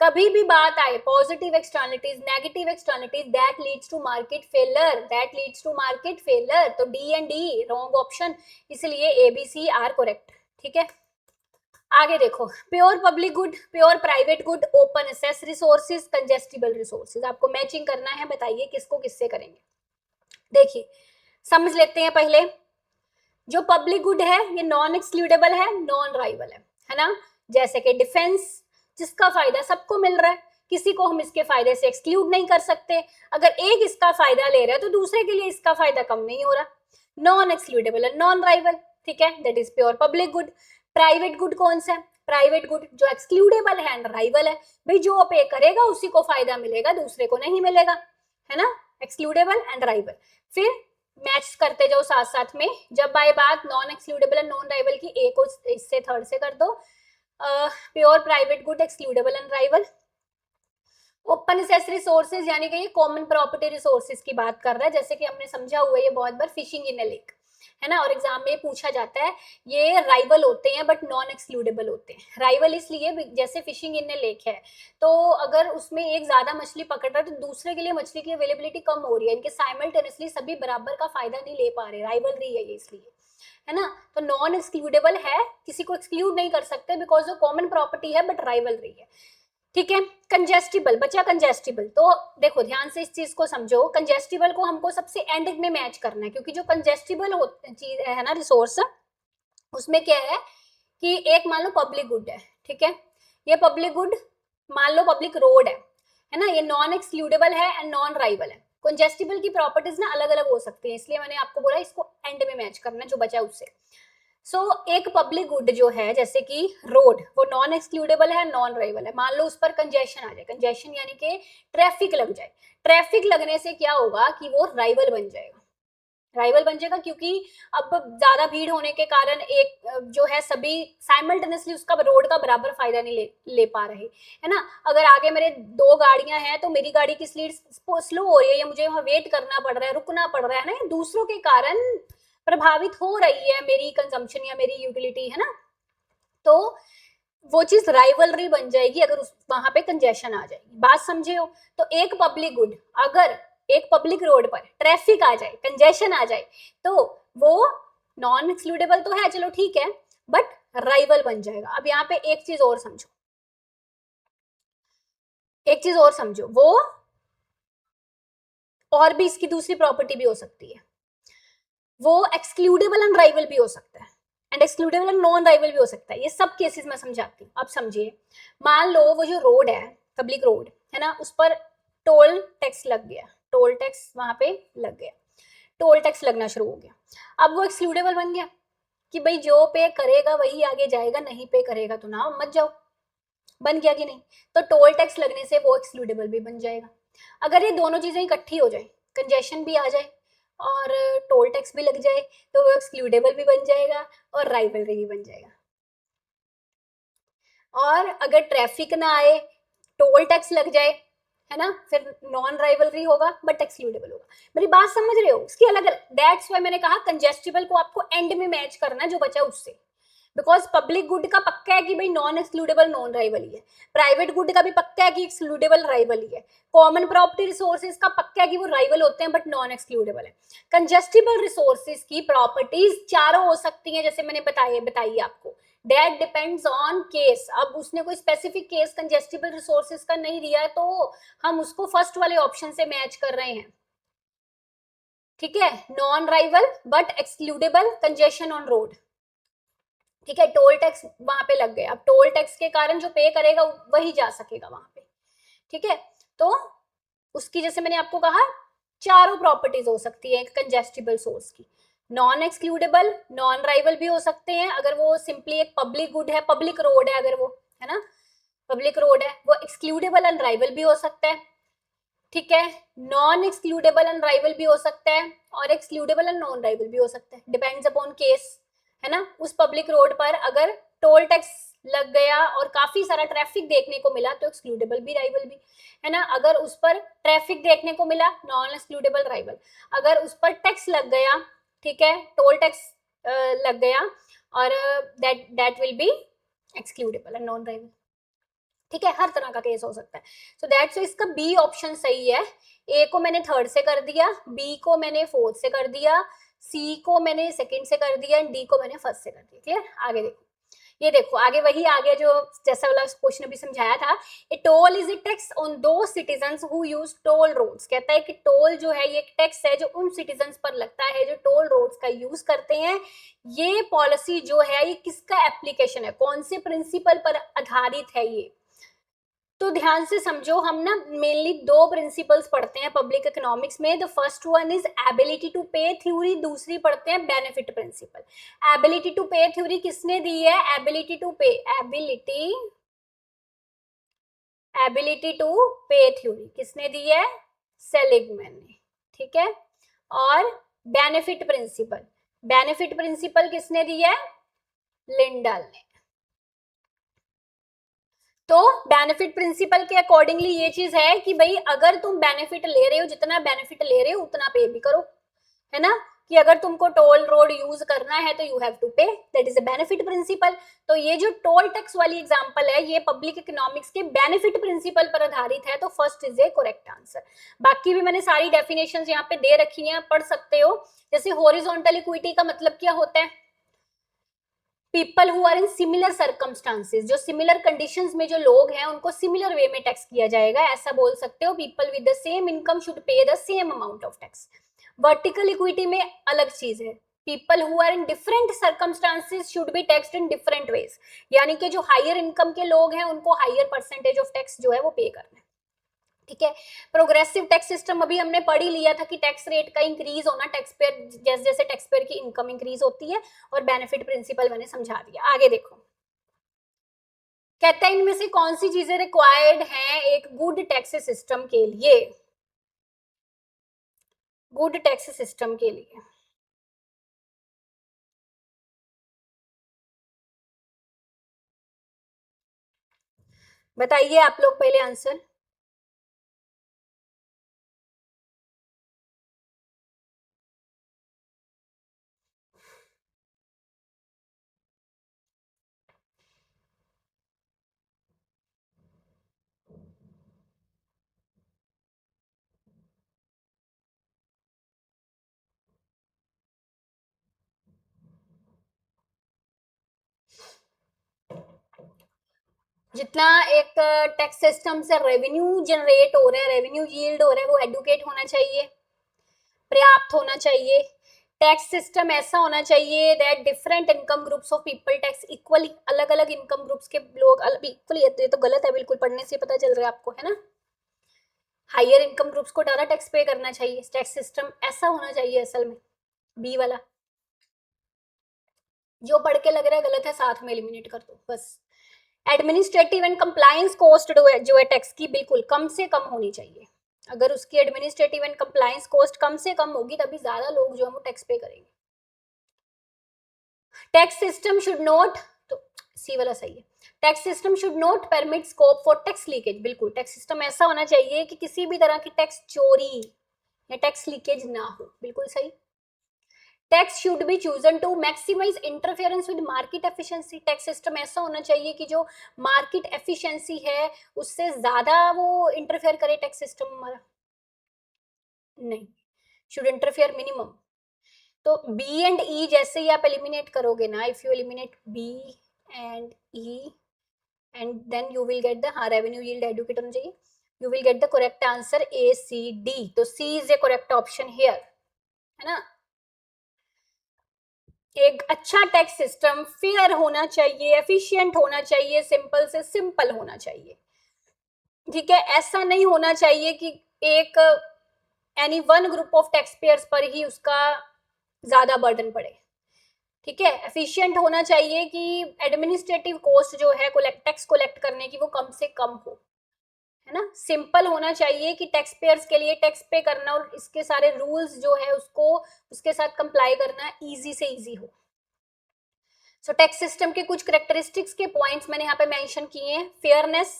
कभी भी बात आए positive externalities, negative externalities, that leads to market failure, that leads to market failure. तो D and D wrong option, इसलिए A B C are correct. ठीक है, आगे देखो, pure public good, pure private good, open access resources, congestible resources, आपको matching करना है, बताइए किसको किससे करेंगे। देखिए समझ लेते हैं पहले, जो पब्लिक गुड है ये नॉन एक्सक्लूडेबल है, नॉन राइवल है ना, जैसे कि डिफेंस, जिसका फायदा सबको मिल रहा है, किसी को हम इसके फायदे से एक्सक्लूड नहीं कर सकते, अगर एक इसका फायदा ले रहा है तो दूसरे के लिए इसका फायदा कम नहीं हो रहा, नॉन एक्सक्लूडेबल है, नॉन राइवल। ठीक है, that is pure public good. Private good कौन सा है? प्राइवेट गुड जो एक्सक्लूडेबल है एंड राइवल है, भाई जो पे करेगा उसी को फायदा मिलेगा, दूसरे को नहीं मिलेगा, है ना, एक्सक्लूडेबल एंड राइवल। फिर मैच करते जाओ साथ साथ में, जब आए बात non excludable and non rival की, ए को इससे थर्ड से कर दो, pure private good, excludable and rival. Open access resources यानी कि ये कॉमन प्रॉपर्टी रिसोर्सेज की बात कर रहा है, जैसे कि हमने समझा हुआ है ये बहुत बार, फिशिंग इन ए लेक, है ना, और एग्जाम में पूछा जाता है, ये राइवल होते हैं बट नॉन एक्सक्लूडेबल होते हैं। राइवल इसलिए जैसे फिशिंग इन ए लेक है, तो अगर उसमें एक ज्यादा मछली पकड़ रहा है तो दूसरे के लिए मछली की अवेलेबिलिटी कम हो रही है, इनके साइमल्टेनियसली सभी बराबर का फायदा नहीं ले पा रहे, राइवलरी है ये इसलिए, है ना। तो नॉन एक्सक्लूडेबल है, किसी को एक्सक्लूड नहीं कर सकते बिकॉज वो कॉमन प्रॉपर्टी है बट राइवलरी है। ठीक है, कंजेस्टिबल बचा, कंजेस्टिबल तो देखो ध्यान से इस चीज को समझो, कंजेस्टिबल को हमको सबसे एंड में मैच करना है, क्योंकि जो कंजेस्टिबल चीज है ना, रिसोर्स, उसमें क्या है कि एक मान लो पब्लिक गुड है, ठीक है, ये पब्लिक गुड मान लो पब्लिक रोड है ना, ये नॉन एक्सक्लूडेबल है एंड नॉन राइवल है। कंजेस्टिबल की प्रॉपर्टीज ना अलग अलग हो सकती है, इसलिए मैंने आपको बोला इसको एंड में मैच करना है जो बचा उससे। सो एक पब्लिक गुड जो है जैसे कि रोड, वो नॉन एक्सक्लूडेबल है, नॉन राइवल है, मान लो उस पर कंजेशन आ जाए, कंजेशन यानी कि ट्रैफिक लग जाए, ट्रैफिक लगने से क्या होगा कि वो राइवल बन जाएगा, राइवल बन जाएगा, क्योंकि अब ज्यादा भीड़ होने के कारण एक जो है सभी साइमल्टेनियसली उसका रोड का बराबर फायदा नहीं ले पा रहे, है ना। अगर आगे मेरे दो गाड़ियां हैं तो मेरी गाड़ी की स्पीड स्लो हो रही है, या मुझे वहां वेट करना पड़ रहा है, रुकना पड़ रहा है ना, दूसरों के कारण प्रभावित हो रही है मेरी कंजम्पशन या मेरी यूटिलिटी, है ना, तो वो चीज राइवलरी बन जाएगी अगर उस वहां पे कंजेशन आ जाएगी। बात समझे हो? तो एक पब्लिक गुड, अगर एक पब्लिक रोड पर ट्रैफिक आ जाए, कंजेशन आ जाए, तो वो नॉन एक्सक्लूडेबल तो है, चलो ठीक है, बट राइवल बन जाएगा। अब यहाँ पे एक चीज और समझो, एक चीज और समझो, वो और भी इसकी दूसरी प्रॉपर्टी भी हो सकती है, वो एक्सक्लूडेबल एंड राइवल भी हो सकता है, and excludable and non rival भी हो सकता है, ये सब केसेस में समझाती हूँ। अब समझिए, मान लो वो जो रोड है, पब्लिक रोड है ना, उस पर टोल टैक्स लग गया, टोल टैक्स वहां पे लग गया, टोल टैक्स लगना शुरू हो गया। अब वो एक्सक्लूडेबल बन गया कि भाई जो पे करेगा वही आगे जाएगा, नहीं पे करेगा तो ना मत जाओ, बन गया कि नहीं। तो टोल टैक्स लगने से वो एक्सक्लूडेबल भी बन जाएगा। अगर ये दोनों चीजें इकट्ठी हो जाए, कंजेशन भी आ जाए और टोल टैक्स भी लग जाए, तो वो एक्सक्लूडेबल भी बन जाएगा और राइवलरी भी बन जाएगा। और अगर ट्रैफिक ना आए, टोल टैक्स लग जाए, है ना, फिर नॉन राइवलरी होगा बट एक्सक्लूडेबल होगा। मेरी बात समझ रहे हो? उसकी अलग अलग, दैट्स वाई मैंने कहा कंजेस्टिबल को आपको एंड में मैच करना है जो बचा उससे, बिकॉज पब्लिक गुड का पक्का है कि भाई नॉन एक्सक्लूडेबल नॉन राइवल ही है, प्राइवेट गुड का भी पक्का है कि एक्सक्लूडेबल राइवल ही है, कॉमन प्रॉपर्टी रिसोर्सेज का पक्का है कि वो राइवल होते हैं बट नॉन एक्सक्लूडेबल है। कंजेस्टिबल रिसोर्सेज की प्रॉपर्टीज चारों हो सकती हैं, जैसे मैंने बताई आपको, दैट डिपेंड्स ऑन केस। अब उसने कोई स्पेसिफिक केस कंजेस्टिबल रिसोर्सेज का नहीं दिया है तो हम उसको फर्स्ट वाले ऑप्शन से मैच कर रहे हैं। ठीक है, non rival but excludable congestion on road, ठीक है, टोल टैक्स वहां पे लग गया, अब टोल टैक्स के कारण जो पे करेगा वही जा सकेगा वहां पे, ठीक है। तो उसकी जैसे मैंने आपको कहा चारों प्रॉपर्टीज हो सकती है कंजेस्टिबल सोर्स की, नॉन एक्सक्लूडेबल, नॉन राइवल भी हो सकते हैं अगर वो सिंपली एक पब्लिक गुड है, पब्लिक रोड है, अगर वो है ना पब्लिक रोड है, वो एक्सक्लूडेबल एंड राइवल भी हो सकता है, ठीक है, नॉन एक्सक्लूडेबल एंड राइवल भी हो सकता है और एक्सक्लूडेबल एंड नॉन राइवल भी हो सकता है, डिपेंड्स अपॉन केस, है ना। उस पब्लिक रोड पर अगर टोल टैक्स लग गया और काफी सारा ट्रैफिक देखने को मिला तो एक्सक्लूडेबल भी राइवल भी, है ना। अगर उस पर ट्रैफिक देखने को मिला नॉन एक्सक्लूडेबल राइवल, अगर उस पर टैक्स लग गया, ठीक है, टोल टैक्स लग गया और that that will be excludable and non rival, ठीक है, हर तरह का केस हो सकता है। सो दैट्स इसका बी ऑप्शन सही है। ए को मैंने थर्ड से कर दिया, बी को मैंने फोर्थ से कर दिया, सी को मैंने सेकंड से कर दिया एंड डी को मैंने फर्स्ट से कर दिया। क्लियर, आगे देखो, ये देखो आगे वही आ गया जो जैसा वाला क्वेश्चन अभी समझाया था। A toll is a tax on those citizens who use toll roads, कहता है कि टोल जो है ये एक टैक्स है जो उन सिटीजन्स पर लगता है जो टोल रोड्स का यूज करते हैं। ये पॉलिसी जो है ये किसका एप्लीकेशन है, कौन से प्रिंसिपल पर आधारित है ये, तो ध्यान से समझो, हम ना मेनली दो प्रिंसिपल्स पढ़ते हैं पब्लिक इकोनॉमिक्स में। The first one is ability to pay theory, दूसरी पढ़ते हैं benefit principle. Ability to pay theory किसने दी है, ability to pay, ability to pay theory किसने दी है, सेलिगमैन ने, ठीक है। और बेनिफिट प्रिंसिपल किसने दी है, लिंडल ने। तो बेनिफिट प्रिंसिपल के अकॉर्डिंगली ये चीज है कि भाई अगर तुम बेनिफिट ले रहे हो, जितना बेनिफिट ले रहे हो उतना पे भी करो, है ना, कि अगर तुमको टोल रोड यूज करना है तो you have to pay, that is a benefit principle. तो ये जो टोल टैक्स वाली एग्जांपल है ये पब्लिक इकोनॉमिक्स के बेनिफिट प्रिंसिपल पर आधारित है, तो first is a correct answer. बाकी भी मैंने सारी डेफिनेशंस यहाँ पे दे रखी हैं, पढ़ सकते हो। जैसे हॉरिजॉन्टल इक्विटी का मतलब क्या होता है, people who are in similar circumstances, जो सिमिलर कंडीशंस में जो लोग हैं उनको सिमिलर वे में टैक्स किया जाएगा, ऐसा बोल सकते हो। People with the same income should pay the same amount of tax. Vertical equity में अलग चीज है, people who are in different circumstances should be taxed in different ways, यानी कि जो हायर इनकम के लोग हैं उनको हायर परसेंटेज ऑफ टैक्स जो है वो पे करना है, ठीक है। प्रोग्रेसिव टैक्स सिस्टम अभी हमने पढ़ ही लिया था कि टैक्स रेट का इंक्रीज होना, टैक्स पेयर जैसे जैसे टैक्स पेयर की इनकम इंक्रीज होती है, और बेनिफिट प्रिंसिपल मैंने समझा दिया। आगे देखो, कहता है इनमें से कौन सी चीजें रिक्वायर्ड हैं एक गुड टैक्स सिस्टम के लिए, गुड टैक्स सिस्टम के लिए। बताइए आप लोग पहले आंसर। जितना एक टैक्स सिस्टम से रेवेन्यू जनरेट हो रहा है, रेवेन्यू यील्ड हो रहा है, वो एडुकेट होना चाहिए, पर्याप्त होना चाहिए। टैक्स सिस्टम ऐसा होना चाहिए that different income groups of people tax equally, अलग अलग इनकम ग्रुप्स के लोग इक्वली, ये तो गलत है बिल्कुल, पढ़ने से पता चल रहा है आपको, है ना। हायर इनकम ग्रुप्स को ज्यादा टैक्स पे करना चाहिए, टैक्स सिस्टम ऐसा होना चाहिए असल में, बी वाला। जो पढ़ के लग रहा है गलत है साथ में एलिमिनेट कर दो बस। एडमिनिस्ट्रेटिव एंड कंप्लायंस कॉस्ट जो है टैक्स की बिल्कुल कम से कम होनी चाहिए, अगर उसकी एडमिनिस्ट्रेटिव एंड कंप्लायंस कॉस्ट कम से कम होगी तभी ज्यादा लोग जो है वो टैक्स पे करेंगे। टैक्स सिस्टम शुड नॉट, तो सी वाला सही है, tax system should not permit scope for tax leakage, बिल्कुल टैक्स सिस्टम ऐसा होना चाहिए कि किसी भी तरह की टैक्स चोरी या टैक्स लीकेज ना हो, बिल्कुल सही। Tax should be chosen to maximize interference with market efficiency, tax system ऐसा होना चाहिए कि जो मार्केट एफिशिएंसी है उससे ज्यादा वो इंटरफेयर करे टैक्स सिस्टम हमारा, नहीं, शुड इंटरफेयर मिनिमम। तो बी एंड ई जैसे ही आप एलिमिनेट करोगे ना, if you eliminate B and E and then you will get the, हाँ रेवेन्यू यील्ड एडुकेट होना चाहिए, you will get the correct answer A C D, तो C is a correct option here। है ना। एक अच्छा टैक्स सिस्टम फेयर होना चाहिए, एफिशिएंट होना चाहिए, सिंपल से सिंपल होना चाहिए, ठीक है। ऐसा नहीं होना चाहिए कि एक any one group of tax payers पर ही उसका ज्यादा बर्डन पड़े, ठीक है। एफिशिएंट होना चाहिए कि एडमिनिस्ट्रेटिव कॉस्ट जो है टैक्स कलेक्ट करने की वो कम से कम हो, है ना। सिंपल होना चाहिए कि टैक्स पेयर्स के लिए टैक्स पे करना और इसके सारे रूल्स जो है उसको उसके साथ कंप्लाई करना इजी से इजी हो। सो टैक्स सिस्टम के कुछ करेक्टरिस्टिक्स के पॉइंट्स मैंने यहाँ पे मेंशन किए हैं। फेयरनेस,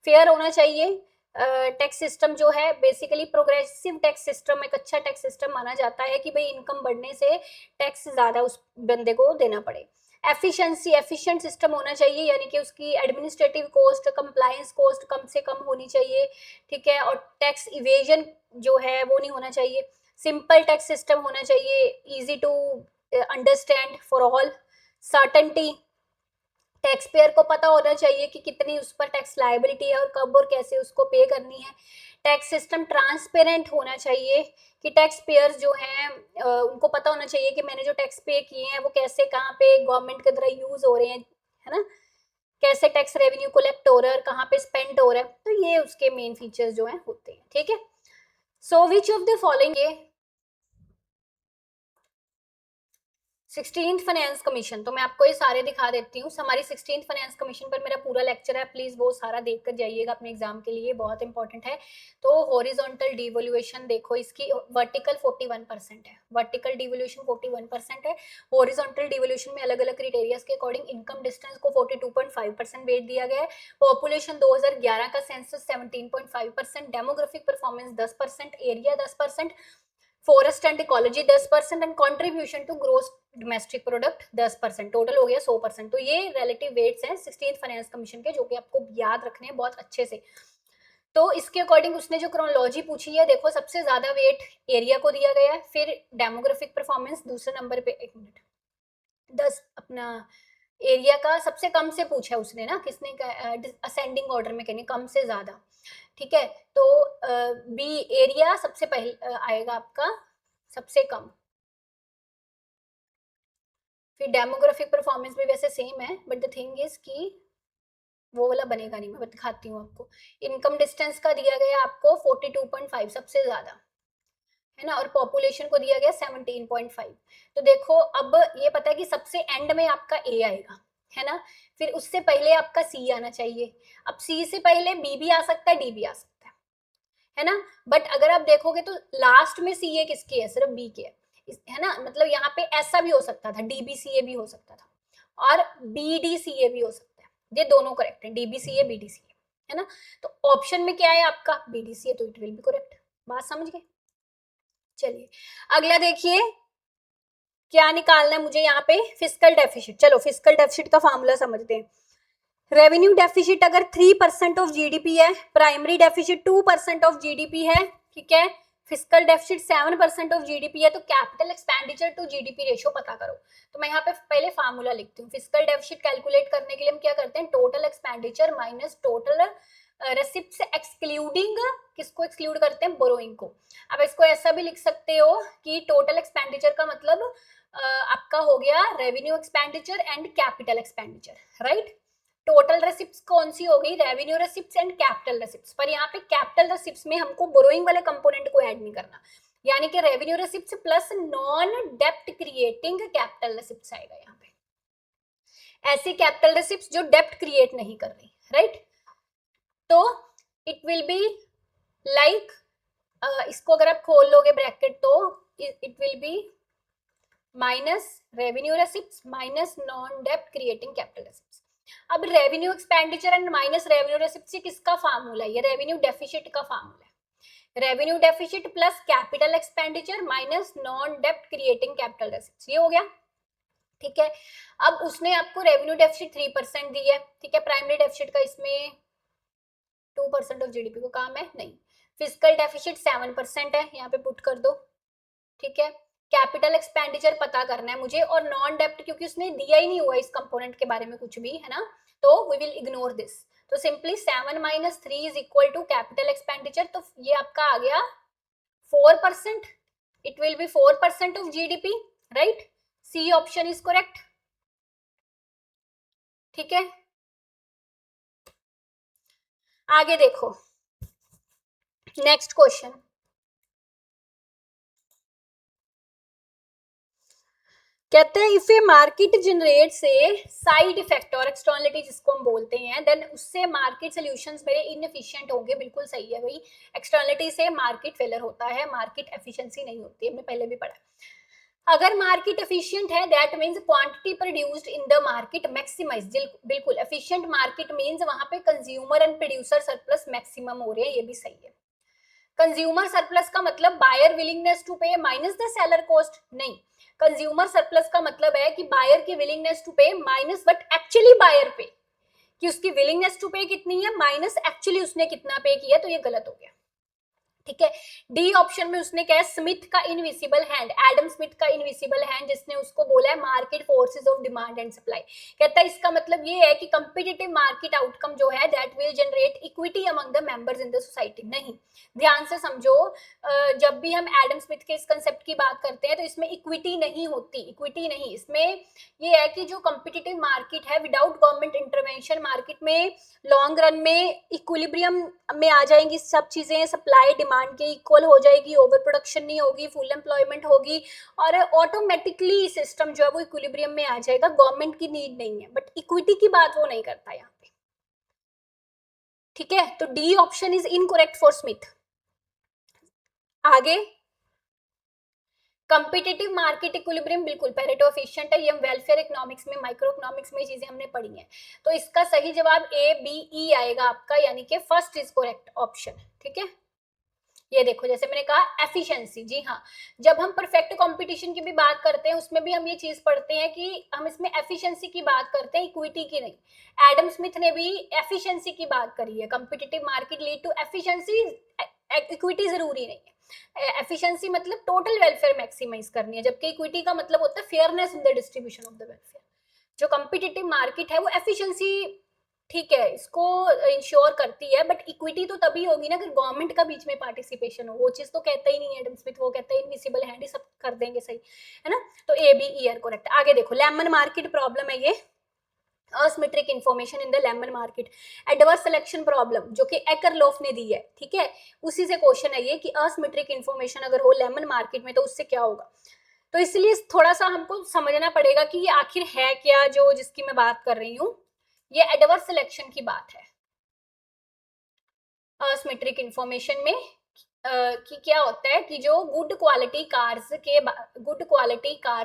फेयर होना चाहिए टैक्स सिस्टम जो है। बेसिकली प्रोग्रेसिव टैक्स सिस्टम एक अच्छा टैक्स सिस्टम माना जाता है कि भाई इनकम बढ़ने से टैक्स ज्यादा उस बंदे को देना पड़े। एफिशिएंसी, एफिशिएंट सिस्टम होना चाहिए, यानी कि उसकी एडमिनिस्ट्रेटिव कॉस्ट, कंप्लायंस कॉस्ट कम से कम होनी चाहिए, ठीक है। और टैक्स इवेजन जो है वो नहीं होना चाहिए। सिंपल टैक्स सिस्टम होना चाहिए, easy to understand for all. Certainty, tax payer को पता होना चाहिए कि कितनी उस पर टैक्स लायबिलिटी है और कब और कैसे उसको पे करनी है। टैक्स सिस्टम ट्रांसपेरेंट होना चाहिए कि टैक्स पेयर्स जो हैं उनको पता होना चाहिए कि मैंने जो टैक्स पे किए हैं वो कैसे, कहाँ पे गवर्नमेंट के द्वारा यूज हो रहे हैं, है ना। कैसे टैक्स रेवेन्यू कलेक्ट हो रहा है और कहाँ पे स्पेंड हो रहा है, तो ये उसके मेन फीचर्स जो हैं होते हैं, ठीक है। सो विच ऑफ द फॉलोइंग, ये 16th फाइनेंस कमीशन, तो मैं आपको ये सारे दिखा देती हूँ। हमारी 16th फाइनेंस कमीशन पर मेरा पूरा लेक्चर है, प्लीज वो सारा देख कर जाइएगा अपने एग्जाम के लिए, बहुत इंपॉर्टेंट है। तो हॉरिजॉन्टल डिवोल्यूशन देखो, इसकी वर्टिकल 41% है, वर्टिकल डिवोल्यूशन 41% है। हॉरिजॉन्टल डिवोल्यूशन में अलग अलग क्राइटेरियाज के अकॉर्डिंग इनकम डिस्टेंस को 42.5% वेट दिया गया है। पॉपुलेशन 2011 का census 17.5%, demographic performance 10%, area 10%, forest and ecology 10% and contribution to gross domestic product 10%, total हो गया 100%। तो ये रिलेटिव वेट्स हैं 16th फाइनेंस कमीशन के, जो कि आपको याद रखने हैं बहुत अच्छे से। तो इसके अकॉर्डिंग उसने जो क्रोनोलॉजी पूछी है, देखो सबसे ज्यादा वेट एरिया को दिया गया है, फिर डेमोग्राफिक परफॉर्मेंस दूसरे नंबर पे, 1 मिनट, 10 अपना एरिया का सबसे कम से पूछा उसने ना, किसने असेंडिंग ऑर्डर में कहने कम से ज्यादा, ठीक है। तो बी एरिया सबसे पहले आएगा आपका सबसे कम, फिर डेमोग्राफिक परफॉर्मेंस भी वैसे सेम है, बट द थिंग इज कि वो वाला बनेगा नहीं, मैं दिखाती हूँ आपको। इनकम डिस्टेंस का दिया गया आपको 42.5 सबसे ज्यादा, है ना, और पॉपुलेशन को दिया गया 17.5। तो देखो अब ये पता है कि सबसे एंड में आपका ए आएगा, है ना, फिर उससे पहले आपका सी आना चाहिए। अब सी से पहले बी भी आ सकता है, डी भी आ सकता है ना। बट अगर आप देखोगे तो लास्ट में सी ए किसकी है, सिर्फ बी की है ना। मतलब यहाँ पे ऐसा भी हो सकता था, डीबीसीए भी हो सकता था और बीडीसीए भी हो सकता है, ये दोनों करेक्ट है, डीबीसीए बीडीसीए, है ना। तो ऑप्शन में क्या है आपका बीडीसीए, तो इट विल बी करेक्ट। बात समझ गए। चलिए अगला देखिए क्या निकालना है मुझे यहाँ पे, फिस्कल डेफिसिट। चलो फिस्कल डेफिसिट का फॉर्मूला समझते हैं। रेवेन्यू डेफिसिट अगर 3% ऑफ जीडीपी है, प्राइमरी डेफिसिट 2% ऑफ जीडीपी है, ठीक है, फिस्कल डेफिसिट 7% ऑफ जीडीपी है, तो capital expenditure to GDP ratio पता करो। तो मैं यहाँ पे पहले फार्मूला लिखती हूँ। फिस्कल डेफिसिट कैलकुलेट करने के लिए हम क्या करते हैं, total expenditure minus total रेसिप्ट्स excluding, किसको एक्सक्लूड करते हैं, बोरोइंग को। अब इसको ऐसा भी लिख सकते हो कि टोटल एक्सपेंडिचर का मतलब आपका हो गया revenue expenditure and capital expenditure, right. Total रेसिप्ट्स कौन सी हो गई, रेवेन्यू रेसिप्ट्स एंड कैपिटल रेसिप्ट्स, पर यहाँ पे कैपिटल रेसिप्ट्स में हमको बोरोइंग वाले कंपोनेंट को ऐड नहीं करना, यानी कि रेवेन्यू रेसिप्ट्स प्लस नॉन डेप्ट क्रिएटिंग कैपिटल रेसिप्ट्स आएगा यहाँ पे, ऐसी कैपिटल रेसिप्ट्स जो डेप्ट क्रिएट नहीं कर रही, राइट। तो इट विल बी लाइक, इसको अगर आप खोल लोगे ब्रैकेट तो it will be minus revenue receipts minus non डेप्ट क्रिएटिंग कैपिटल रेसिप्ट्स। अब revenue expenditure and minus revenue receipts किसका फार्मूला है, ये रेवेन्यू डेफिसिट का फार्मूला है। Revenue deficit plus capital expenditure minus non डेप्ट क्रिएटिंग कैपिटल रेसिप्ट्स, ये हो गया, ठीक है। अब उसने आपको रेवेन्यू डेफिसिट 3% दी है, ठीक है, प्राइमरी डेफिसिट का इसमें 2% ऑफ जीडीपी को काम है नहीं। फिजिकल डेफिसिट 7% है, यहाँ पे पुट कर दो, ठीक है। कैपिटल एक्सपेंडिचर पता करना है मुझे, और नॉन डेप्ट क्योंकि उसने दिया ही नहीं हुआ इस कंपोनेंट के बारे में कुछ भी, है ना, तो वी विल इग्नोर दिस। तो simply 7 minus 3 is equal to capital expenditure, तो ये आपका आ गया 4%, It will be 4% of GDP, right? C option is correct. ठीक है, आगे देखो नेक्स्ट क्वेश्चन। कहते हैं इफ ए मार्केट जनरेट से साइड इफेक्ट और एक्सटर्नलिटी जिसको हम बोलते हैं, देन उससे मार्केट सोल्यूशंस मेरे इनएफिशिएंट होंगे। बिल्कुल सही है भाई, एक्सटर्नलिटी से मार्केट फेलर होता है, मार्केट एफिशिएंसी नहीं होती है, हमने पहले भी पढ़ा। अगर मार्केट एफिशिएंट है that means quantity produced in the market maximize. बिल्कुल एफिशिएंट मार्केट मींस वहां पे consumer and producer surplus maximum हो रहे हैं, ये भी सही है। कंज्यूमर सरप्लस का मतलब बायर विलिंगनेस टू पे माइनस द सेलर कॉस्ट, नहीं। कंज्यूमर सरप्लस का मतलब है कि बायर की विलिंगनेस टू पे माइनस व्हाट एक्चुअली बायर पे, कि उसकी विलिंगनेस टू पे कितनी है माइनस एक्चुअली उसने कितना पे किया, तो ये गलत हो गया। ठीक है, डी ऑप्शन में उसने क्या है, स्मिथ का इनविजिबल हैंड, एडम स्मिथ का इनविजिबल हैंड, जिसने उसको बोला है market forces of demand and supply. कहता है इसका मतलब ये है कि कंपटीटिव मार्केट आउटकम जो है that will generate equity among the members in the society. नहीं, ध्यान से समझो, जब भी हम एडम स्मिथ के इस कंसेप्ट की बात करते हैं तो इसमें इक्विटी नहीं होती, इक्विटी नहीं, इसमें ये है कि जो कंपटीटिव मार्केट है विदाउट गवर्नमेंट इंटरवेंशन, मार्केट में लॉन्ग रन में इक्विलिब्रियम में आ जाएंगी सब चीजें, सप्लाई डिमांड के इक्वल हो जाएगी, ओवर प्रोडक्शन नहीं होगी, फुल एम्प्लॉयमेंट होगी और ऑटोमेटिकली सिस्टम जो है वो इक्विलिब्रियम में आ जाएगा। गवर्नमेंट की नीड नहीं है, बट इक्विटी की बात वो नहीं करता यहाँ पे। ठीक है, तो D option is incorrect for Smith. आगे कंपिटिटिव मार्केट इक्विलिब्रियम बिल्कुल पेरेटो एफिशिएंट है, ये हम वेलफेयर इकोनॉमिक्स में, माइक्रो इकोनॉमिक्स में चीजें हमने पढ़ी हैं। तो इसका सही जवाब ए बी ई आएगा आपका, यानी कि फर्स्ट इज करेक्ट ऑप्शन। ठीक है, ये देखो जैसे मैंने कहा एफिशिएंसी, जी हाँ, जब हम परफेक्ट कंपटीशन की भी बात करते हैं उसमें भी हम ये चीज पढ़ते हैं कि हम इसमें एफिशिएंसी की बात करते हैं, इक्विटी की नहीं। एडम स्मिथ ने भी एफिशिएंसी की बात करी है, competitive market lead to efficiency, equity जरूरी नहीं है। एफिशिएंसी मतलब टोटल वेलफेयर मैक्सिमाइज करनी है, जबकि इक्विटी का मतलब होता है fairness in the distribution of the welfare. जो कंपिटिटिव मार्केट है वो एफिशिएंसी, ठीक है, इसको इंश्योर करती है, बट इक्विटी तो तभी होगी ना अगर गवर्नमेंट का बीच में पार्टिसिपेशन हो। वो चीज तो कहता ही नहीं है एडम स्मिथ, वो कहता है इनविजिबल हैंड ही सब कर देंगे, सही है ना। तो A B E are correct. आगे देखो लेमन मार्केट प्रॉब्लम है ये, asymmetric information in the lemon market, adverse selection problem जो कि एकरलोफ ने दी है। ठीक है, उसी से क्वेश्चन है ये कि असमेट्रिक इंफॉर्मेशन अगर हो लेमन मार्केट में तो उससे क्या होगा। तो इसलिए थोड़ा सा हमको समझना पड़ेगा कि ये आखिर है क्या, जो जिसकी मैं बात कर रही हूँ, ये एडवर्स सिलेक्शन की बात है। असमेट्रिक इंफॉर्मेशन में कि क्या होता है कि जो गुड क्वालिटी कार्स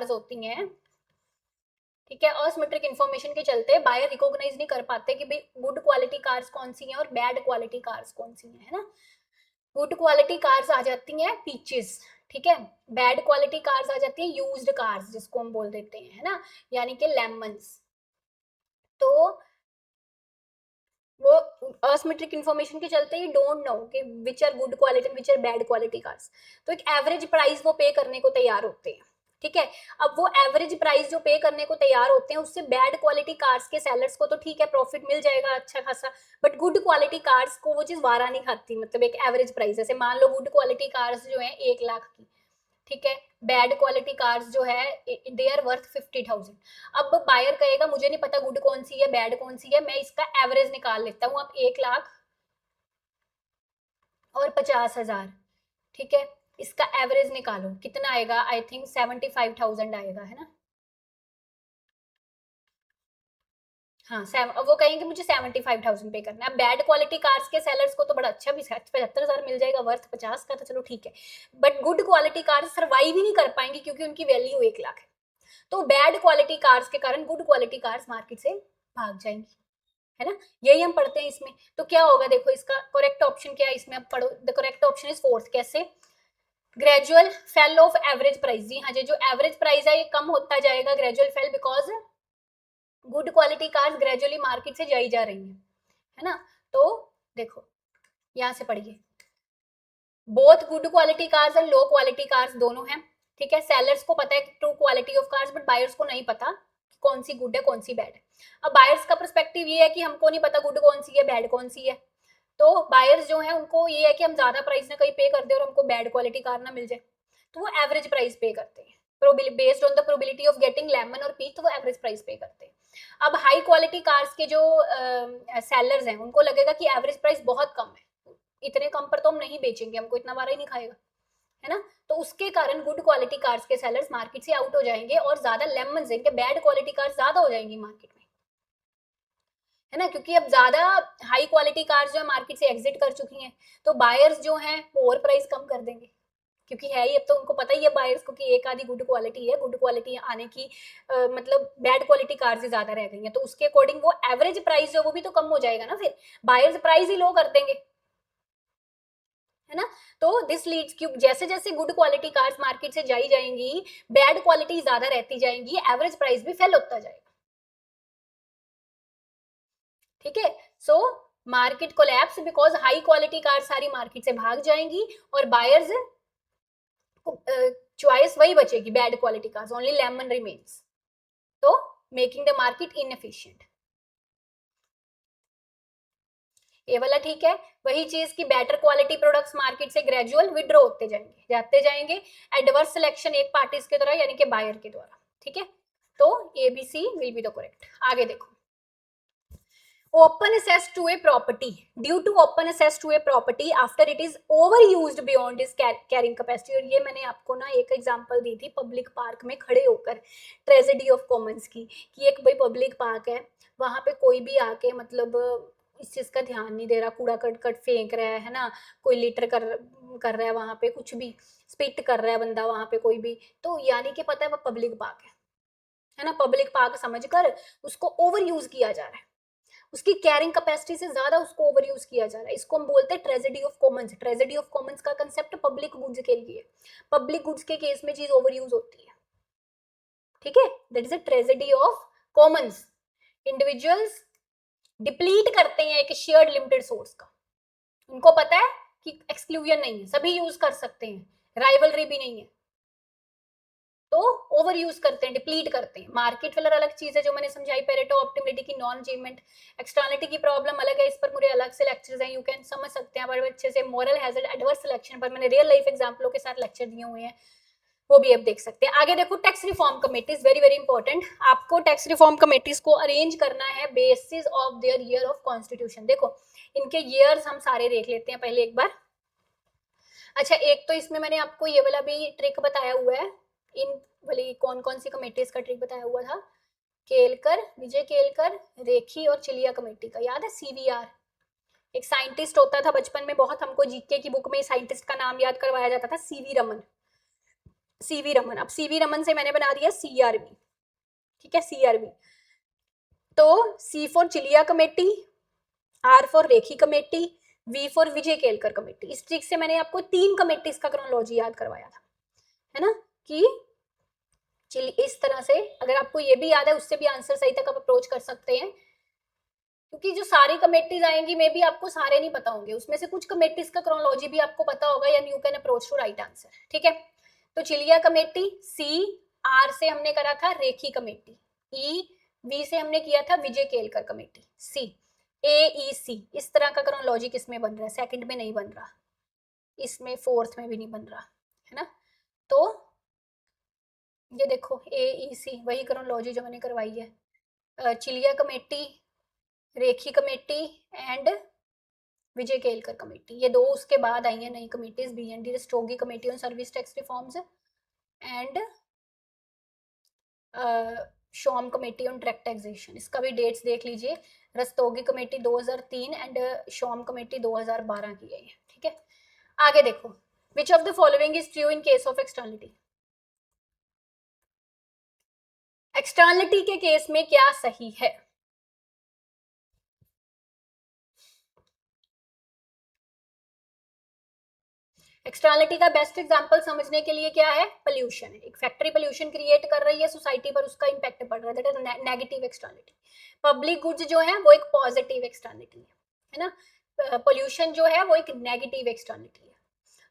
होती हैं, ठीक है, असमेट्रिक इंफॉर्मेशन के चलते बायर रिकॉग्नाइज नहीं कर पाते कि भाई गुड क्वालिटी कार्स कौन सी हैं और बैड क्वालिटी कार्स कौन सी हैं, है ना। गुड क्वालिटी कार्स आ जाती हैं पीचेस, ठीक है, बैड क्वालिटी कार्स आ जाती है यूज्ड कार्स जिसको हम बोल देते हैं, है ना, यानी कि लेमन्स। तो वो असमेट्रिक इंफॉर्मेशन के चलते ही डोंट नो कि which are good quality which are bad quality cars, तो एक एवरेज प्राइस वो पे करने को तैयार होते हैं। ठीक है, अब वो एवरेज प्राइस जो पे करने को तैयार होते हैं उससे बैड क्वालिटी कार्स के सेलर्स को तो ठीक है प्रॉफिट मिल जाएगा अच्छा खासा, बट गुड क्वालिटी कार्स को वो चीज वारा नहीं खाती। मतलब एक एवरेज प्राइस, जैसे मान लो गुड क्वालिटी कार्स जो है 1 लाख की, ठीक है, बैड क्वालिटी कार्स जो है दे आर वर्थ 50,000। अब बायर कहेगा मुझे नहीं पता गुड कौन सी है बैड कौन सी है, मैं इसका एवरेज निकाल लेता हूँ। अब 1 लाख और 50,000, ठीक है, इसका एवरेज निकालो कितना आएगा, आई थिंक 75,000 आएगा, है ना। हाँ, वो कहेंगे मुझे 75,000 पे करना है। अब बैड क्वालिटी कार्स के सेलर्स को तो बड़ा अच्छा भी 75,000 मिल जाएगा वर्थ 50 का, तो चलो ठीक है, but good quality cars survive ही नहीं कर पाएंगे क्योंकि उनकी वैल्यू 1 लाख है। तो बैड क्वालिटी कार्स के कारण गुड क्वालिटी कार्स मार्केट से भाग जाएंगी, है ना, यही हम पढ़ते हैं इसमें। तो क्या होगा देखो, इसका करेक्ट ऑप्शन क्या है इसमें, अब पढ़ो, the correct option is fourth. कैसे, gradual fall of average price, जी हाँ, जो एवरेज प्राइस है ये कम होता जाएगा, gradual fall because good quality cars gradually market से जाई जा रही है ना। तो देखो यहां से पढ़िए, both good quality cars and low quality cars दोनों हैं, ठीक है। सेलर्स को पता है true quality of cars, but buyers को नहीं पता कौन सी गुड है कौन सी बैड है। अब बायर्स का पर्सपेक्टिव ये है कि हमको नहीं पता गुड कौन सी है बैड कौन सी है, तो बायर्स जो है उनको ये है कि हम ज्यादा प्राइस ना कहीं पे कर दे और हमको बैड क्वालिटी कार ना मिल जाए। तो वो एवरेज प्राइस पे करते हैं, based on the probability of getting lemon और पीच, तो वो एवरेज प्राइस पे करते हैं। अब हाई क्वालिटी कार्स के जो सेलर्स हैं उनको लगेगा कि एवरेज प्राइस बहुत कम है, इतने कम पर तो हम नहीं बेचेंगे, हमको इतना मारा ही नहीं खाएगा, है ना। तो उसके कारण गुड क्वालिटी कार्स के सेलर्स मार्केट से आउट हो जाएंगे और ज्यादा लेमन इनके बैड क्वालिटी कार्स ज्यादा हो जाएंगी मार्केट में, है ना, क्योंकि अब ज्यादा हाई क्वालिटी कार्स जो है मार्केट से एग्जिट कर चुकी हैं, तो बायर्स जो हैं वो और प्राइस कम कर देंगे, क्योंकि है ही अब तो उनको पता ही है बायर्स को कि एक आधी गुड क्वालिटी है, गुड क्वालिटी आने की मतलब बैड क्वालिटी कार्स ही ज्यादा रह गई हैं, तो उसके अकॉर्डिंग वो एवरेज प्राइस जो वो भी तो कम हो जाएगा ना, फिर बायर्स प्राइस ही लो कर देंगे, है ना। तो दिस लीड्स क्यों, जैसे जैसे गुड क्वालिटी कार्स मार्केट से जाई जाएंगी, बैड क्वालिटी ज्यादा रहती जाएंगी, एवरेज प्राइस भी फेल होता जाएगा, ठीक है। So market collapse because high quality car सारी मार्केट से भाग जाएंगी और बायर्स चॉइस वही बचेगी, bad quality cars, only lemon remains, तो मेकिंग द मार्केट इनएफिशिएंट। ये वाला ठीक है। वही चीज की बेटर क्वालिटी प्रोडक्ट्स मार्केट से ग्रेजुअल विड्रॉ होते जाएंगे एडवर्स सिलेक्शन एक पार्टीज के द्वारा यानी कि बायर के द्वारा, ठीक है। तो ABC will be the correct. आगे देखो, open access to a property due to open access to a property after it is overused beyond its carrying capacity। और ये मैंने आपको ना एक एग्जांपल दी थी पब्लिक पार्क में खड़े होकर, ट्रेजेडी ऑफ कॉमन्स की, कि एक भाई पब्लिक पार्क है, वहां पे कोई भी आके मतलब इस चीज का ध्यान नहीं दे रहा, कूड़ा कट फेंक रहा है ना, कोई लिटर कर रहा है वहां पे, कुछ भी स्पिट कर रहा है बंदा वहां पे कोई भी, तो यानी कि पता है वो पब्लिक पार्क है ना, पब्लिक पार्क समझकर उसको ओवर यूज किया जा रहा है, उसकी कैरिंग कैपेसिटी से ज्यादा उसको ओवर यूज किया जा रहा है, इसको हम बोलते हैं tragedy of Commons. Tragedy of Commons का कंसेप्ट पब्लिक गुड्स के लिए, पब्लिक गुड्स के केस में चीज ओवर यूज होती है, ठीक है, that is a tragedy of Commons. Individuals deplete करते हैं एक शेयर्ड लिमिटेड सोर्स का, उनको पता है कि एक्सक्लूजन नहीं है, सभी यूज कर सकते हैं, राइवलरी भी नहीं है, तो ओवर यूज करते हैं, डिप्लीट करते हैं। मार्केट फेलर अलग चीज है जो मैंने समझाई, पेरेटो ऑप्टिमिलिटी की नॉन अचीवमेंट, एक्सटर्नलिटी की प्रॉब्लम अलग है, इस पर मुझे अलग से लेक्चर्स हैं, यू कैन समझ सकते हैं बड़े अच्छे से। मोरल हैजर्ड, एडवर्स सिलेक्शन पर मैंने रियल लाइफ एग्जांपलों के साथ लेक्चर दिए हुए हैं, वो भी आप देख सकते हैं। आगे देखो, tax reform committees, very very important, आपको टैक्स रिफॉर्म कमेटीज को अरेंज करना है basis of their year of constitution. देखो इनके ईयर्स हम सारे देख लेते हैं पहले एक बार। अच्छा, एक तो इसमें मैंने आपको ये वाला भी ट्रिक बताया हुआ है, इन वाली कौन कौन सी कमेटीज का ट्रिक बताया हुआ था, केलकर, विजय केलकर, रेखी और चिलिया कमेटी का, याद है CVR, एक साइंटिस्ट होता था बचपन में, बहुत हमको जीके की बुक में साइंटिस्ट का नाम याद करवाया जाता था, CV रमन, CV रमन। अब CV रमन से मैंने बना दिया CRB, ठीक है, CRB। तो C for Chelliah committee, R for Rekhi committee, V for Vijay Kelkar committee. इस ट्रिक से मैंने आपको 3 कमेटीज का क्रोनोलॉजी याद करवाया था, है ना, कि चलिए इस तरह से अगर आपको ये भी याद है उससे भी आंसर सही तक आप अप्रोच कर सकते हैं, क्योंकि जो सारी कमेटीज आएंगी मे भी आपको सारे नहीं पता होंगे, उसमें से कुछ कमेटीज का क्रोनोलॉजी भी आपको पता होगा, या you can approach to right answer, ठीक है। तो चिलिया कमेटी, C, R से हमने करा था रेखी कमेटी, E, V से हमने किया था Vijay Kelkar committee, C, A, E, C, इस तरह का क्रोनोलॉजी किसमें बन रहा है, सेकंड में नहीं बन रहा, इसमें फोर्थ में भी नहीं बन रहा, है ना। तो ये देखो AEC वही क्रोनोलॉजी जो मैंने करवाई है, Chelliah committee, Rekhi committee and Vijay Kelkar committee, ये दो उसके बाद आई है नई committees, BND Rastogi committee on service tax reforms and Shome committee on direct taxation. इसका भी डेट्स देख लीजिए, Rastogi committee 2003 and Shome committee 2012 की है, ठीक है। आगे देखो, which of the following is true in case of externality. Externality के केस में क्या सही है, एक्सटर्नलिटी का बेस्ट एग्जांपल समझने के लिए क्या है, पोल्यूशन है, एक फैक्ट्री पोल्यूशन क्रिएट कर रही है सोसाइटी पर, उसका इंपैक्ट पड़ रहा है, that is negative externality. Public goods जो है वो एक पॉजिटिव एक्सटर्नलिटी है ना, पोल्यूशन जो है वो एक नेगेटिव एक्सटर्नलिटी है।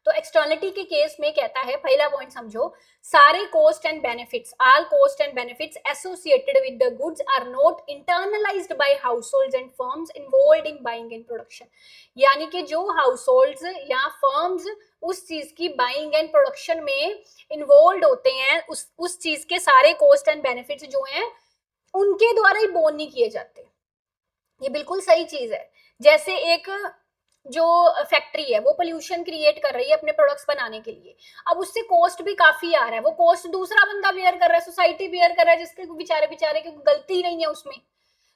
तो एक्सटर्नलिटी के केस में कहता है, पहला पॉइंट समझो, सारे cost and benefits, all cost and benefits associated with the goods are not internalized by households and firms involved in buying and production. यानी कि जो हाउसहोल्ड्स या फर्म्स उस चीज की बाइंग एंड प्रोडक्शन में इन्वॉल्व होते हैं, उस चीज के सारे कॉस्ट एंड बेनिफिट्स जो हैं उनके द्वारा ही बोन नहीं किए जाते। ये बिल्कुल सही चीज है। जैसे एक जो फैक्ट्री है वो पोल्यूशन क्रिएट कर रही है अपने प्रोडक्ट्स बनाने के लिए, अब उससे कॉस्ट भी काफी आ रहा है, वो कॉस्ट दूसरा बंदा बेयर कर रहा है, सोसाइटी बेयर कर रहा है, जिसके बेचारे बेचारे की गलती नहीं है उसमें।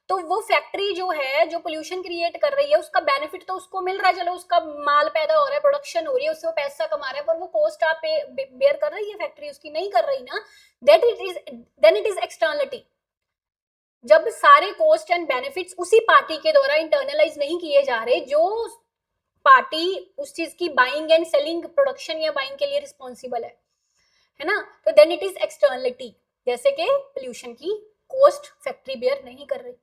तो वो फैक्ट्री जो है जो पोल्यूशन क्रिएट कर रही है उसका बेनिफिट तो उसको मिल रहा है, चलो उसका माल पैदा हो रहा है, प्रोडक्शन हो रही है, उससे वो पैसा कमा रहा है, पर वो कॉस्ट आप बेयर कर रही है फैक्ट्री, उसकी नहीं कर रही ना, देन इट इज एक्सटर्नलिटी। जब सारे कॉस्ट एंड बेनिफिट्स उसी पार्टी के द्वारा इंटरनलाइज नहीं किए जा रहे जो पार्टी उस चीज की बाइंग एंड सेलिंग, प्रोडक्शन या बाइंग के लिए रिस्पॉन्सिबल है ना, तो देन इट इज एक्सटर्नलिटी। जैसे कि पोल्यूशन की कॉस्ट फैक्ट्री बेयर नहीं कर रही,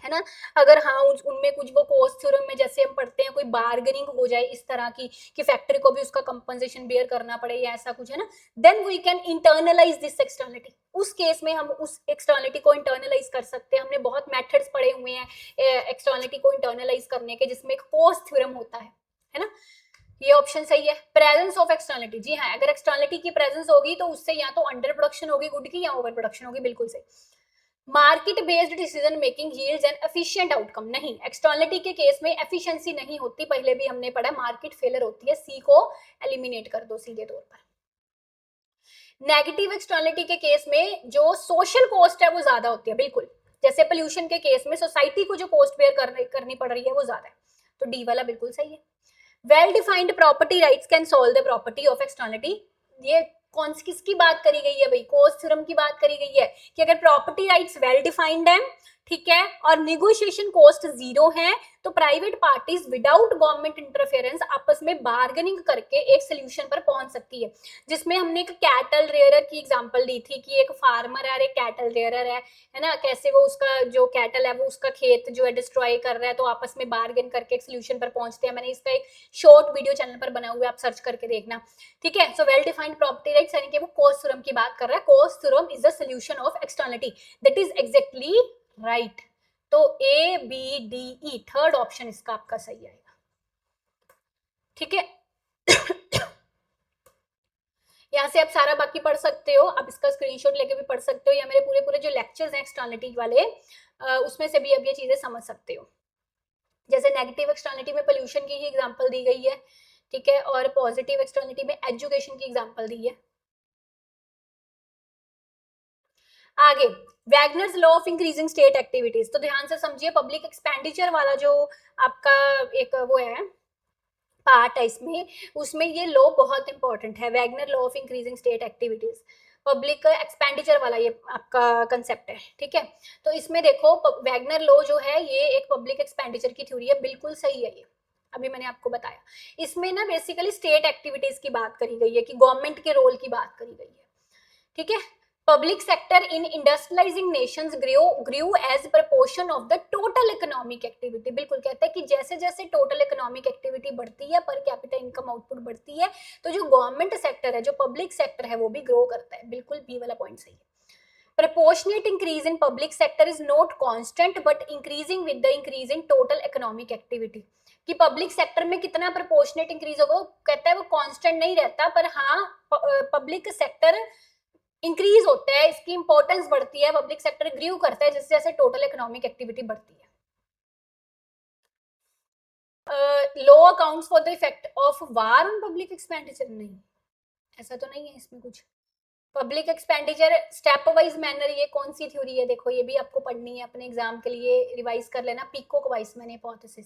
है ना। अगर हाँ उनमें कुछ वो कॉस्ट थ्योरम में जैसे हम पढ़ते हैं कोई बार्गेनिंग हो जाए इस तरह की कि फैक्ट्री को भी उसका कंपनसेशन बेयर करना पड़े या ऐसा कुछ, है ना, then we can internalize this externality. उस केस में हम उस एक्सटर्नलिटी को इंटरनलाइज कर सकते हैं। हमने बहुत मेथड्स पढ़े हुए हैं एक्सटर्नलिटी को इंटरनलाइज करने के, जिसमें एक कॉस्ट थ्योरम होता है ना। ये ऑप्शन सही है। प्रेजेंस ऑफ एक्सटर्नलिटी, जी हाँ, अगर एक्सटर्नलिटी की प्रेजेंस होगी तो उससे या तो अंडर प्रोडक्शन होगी गुड की या ओवर प्रोडक्शन होगी, बिल्कुल सही। Market based decision making yields N efficient outcome, नहीं, एक्सटर्नलिटी के केस में एफिशिएंसी नहीं होती, पहले भी हमने पढ़ा, मार्केट फेलियर होती है, सी को एलिमिनेट कर दो सीधे तौर पर। नेगेटिव एक्सटर्नलिटी के केस में जो सोशल कॉस्ट है वो ज्यादा होती है, बिल्कुल, जैसे पोल्यूशन के केस में सोसाइटी को जो कॉस्ट बेयर करनी पड़ रही है वो ज्यादा है, तो डी वाला बिल्कुल सही है। Well defined property rights can solve the property of externality, ये कौन सी किसकी बात करी गई है भाई, कोस्ट थ्योरम की बात करी गई है कि अगर प्रॉपर्टी राइट्स वेल डिफाइंड है, ठीक है, और निगोशिएशन कॉस्ट जीरो है, तो private parties without government interference आपस में बार्गेनिंग करके एक सोल्यूशन पर पहुंच सकती है। जिसमें हमने एक कैटल रेयरर की एग्जांपल दी थी कि एक फार्मर है और एक कैटल रेयरर है ना, कैसे वो उसका जो कैटल है वो उसका खेत जो है डिस्ट्रॉय कर रहा है, तो आपस में बार्गेन करके एक सोल्यूशन पर पहुंचते हैं। मैंने इसका एक शॉर्ट वीडियो चैनल पर बना हुआ है, आप सर्च करके देखना, ठीक है। So well defined property rights यानी कि वो कॉस्ट थ्योरम की बात कर रहा है, Coase theorem is the solution of externality, that is exactly right. तो A B D E third option इसका आपका सही आएगा, ठीक है। यहाँ से आप सारा बाकी पढ़ सकते हो, आप इसका स्क्रीनशॉट लेके भी पढ़ सकते हो, या मेरे पूरे पूरे जो लेक्चर्स हैं एक्सटर्नलिटी वाले उसमें से भी अब ये चीजें समझ सकते हो। जैसे नेगेटिव एक्सटर्नलिटी में पोल्यूशन की ही एग्जांपल दी गई है, ठीक है, और पॉजिटिव एक्सटर्नलिटी में एजुकेशन की एग्जांपल दी है। आगे Wagner's law of increasing state activities, तो ध्यान से समझिए, पब्लिक एक्सपेंडिचर वाला जो आपका एक वो है पार्ट है इसमें, उसमें ये लॉ बहुत इंपॉर्टेंट है, Wagner law of increasing state activities, public expenditure वाला ये आपका कंसेप्ट है, ठीक है। तो इसमें देखो वैगनर लॉ जो है ये एक पब्लिक एक्सपेंडिचर की थ्योरी है, बिल्कुल सही है ये, अभी मैंने आपको बताया। इसमें ना बेसिकली स्टेट एक्टिविटीज की बात करी गई है कि गवर्नमेंट के रोल की बात करी गई है, ठीक है। Public sector in industrializing nations grew as proportion of the total economic activity, बिल्कुल कहते हैं कि जैसे जैसे टोटल इकोनॉमिक एक्टिविटी बढ़ती है, पर कैपिटा इनकम आउटपुट बढ़ती है, तो जो गवर्नमेंट सेक्टर है, जो पब्लिक सेक्टर है, वो भी ग्रो करता है, बिल्कुल बी वाला पॉइंट सही है। Proportionate increase in public sector is not constant but increasing with the increase in total economic activity, कि पब्लिक सेक्टर में कितना प्रोपोर्शनेट इंक्रीज होगा, कहता है वो कांस्टेंट नहीं रहता, पर हाँ पब्लिक सेक्टर इंक्रीज होता है, इसकी इंपॉर्टेंस बढ़ती है, पब्लिक सेक्टर ग्रीव करता है जैसे जैसे टोटल इकोनॉमिक एक्टिविटी बढ़ती है। Law accounts for the effect of war on public expenditure, नहीं, ऐसा तो नहीं है इसमें कुछ। Public expenditure stepwise manner, ये कौन सी थ्योरी है, देखो ये भी आपको पढ़नी है अपने एग्जाम के लिए, रिवाइज कर लेना। Peacock Wiseman hypothesis,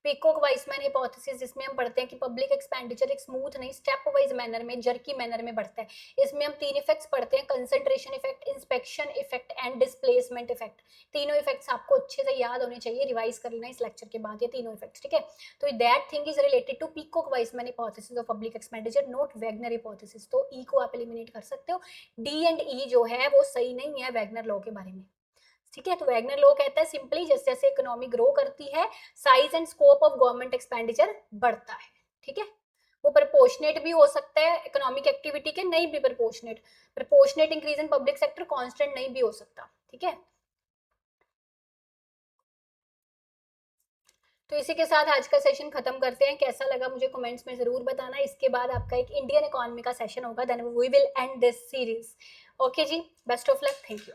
peacock Wiseman hypothesis, जिसमें हम पढ़ते हैं कि पब्लिक एक्सपेंडिचर एक स्मूथ नहीं, स्टेप वाइज मैनर में, जर्की मैनर में बढ़ता है। इसमें हम तीन इफेक्ट्स पढ़ते हैं, concentration effect, inspection effect and displacement effect. तीनों इफेक्ट्स आपको अच्छे से याद होने चाहिए, रिवाइज कर लेना इस लेक्चर के बाद ये तीनों इफेक्ट्स, ठीक है। तो that thing is related to Peacock Wiseman hypothesis of public expenditure, not Wagner hypothesis, तो ई को आप एलिमिनेट कर सकते हो। डी एंड ई जो है वो सही नहीं है वैगनर लॉ के बारे में, ठीक है। तो वैगनर लॉ कहता है सिंपली जैसे जैसे इकोनॉमी ग्रो करती है, size and scope of government expenditure बढ़ता है, ठीक है। वो प्रपोर्शनेट भी हो सकता है इकोनॉमिक एक्टिविटी के, नहीं भी proportionate increase in public sector constant नहीं भी हो सकता, ठीक है। तो इसी के साथ आज का सेशन खत्म करते हैं, कैसा लगा मुझे कमेंट्स में जरूर बताना। इसके बाद आपका एक इंडियन इकोनॉमी का सेशन होगा, then we will end this series. Okay ji, best of luck, thank you.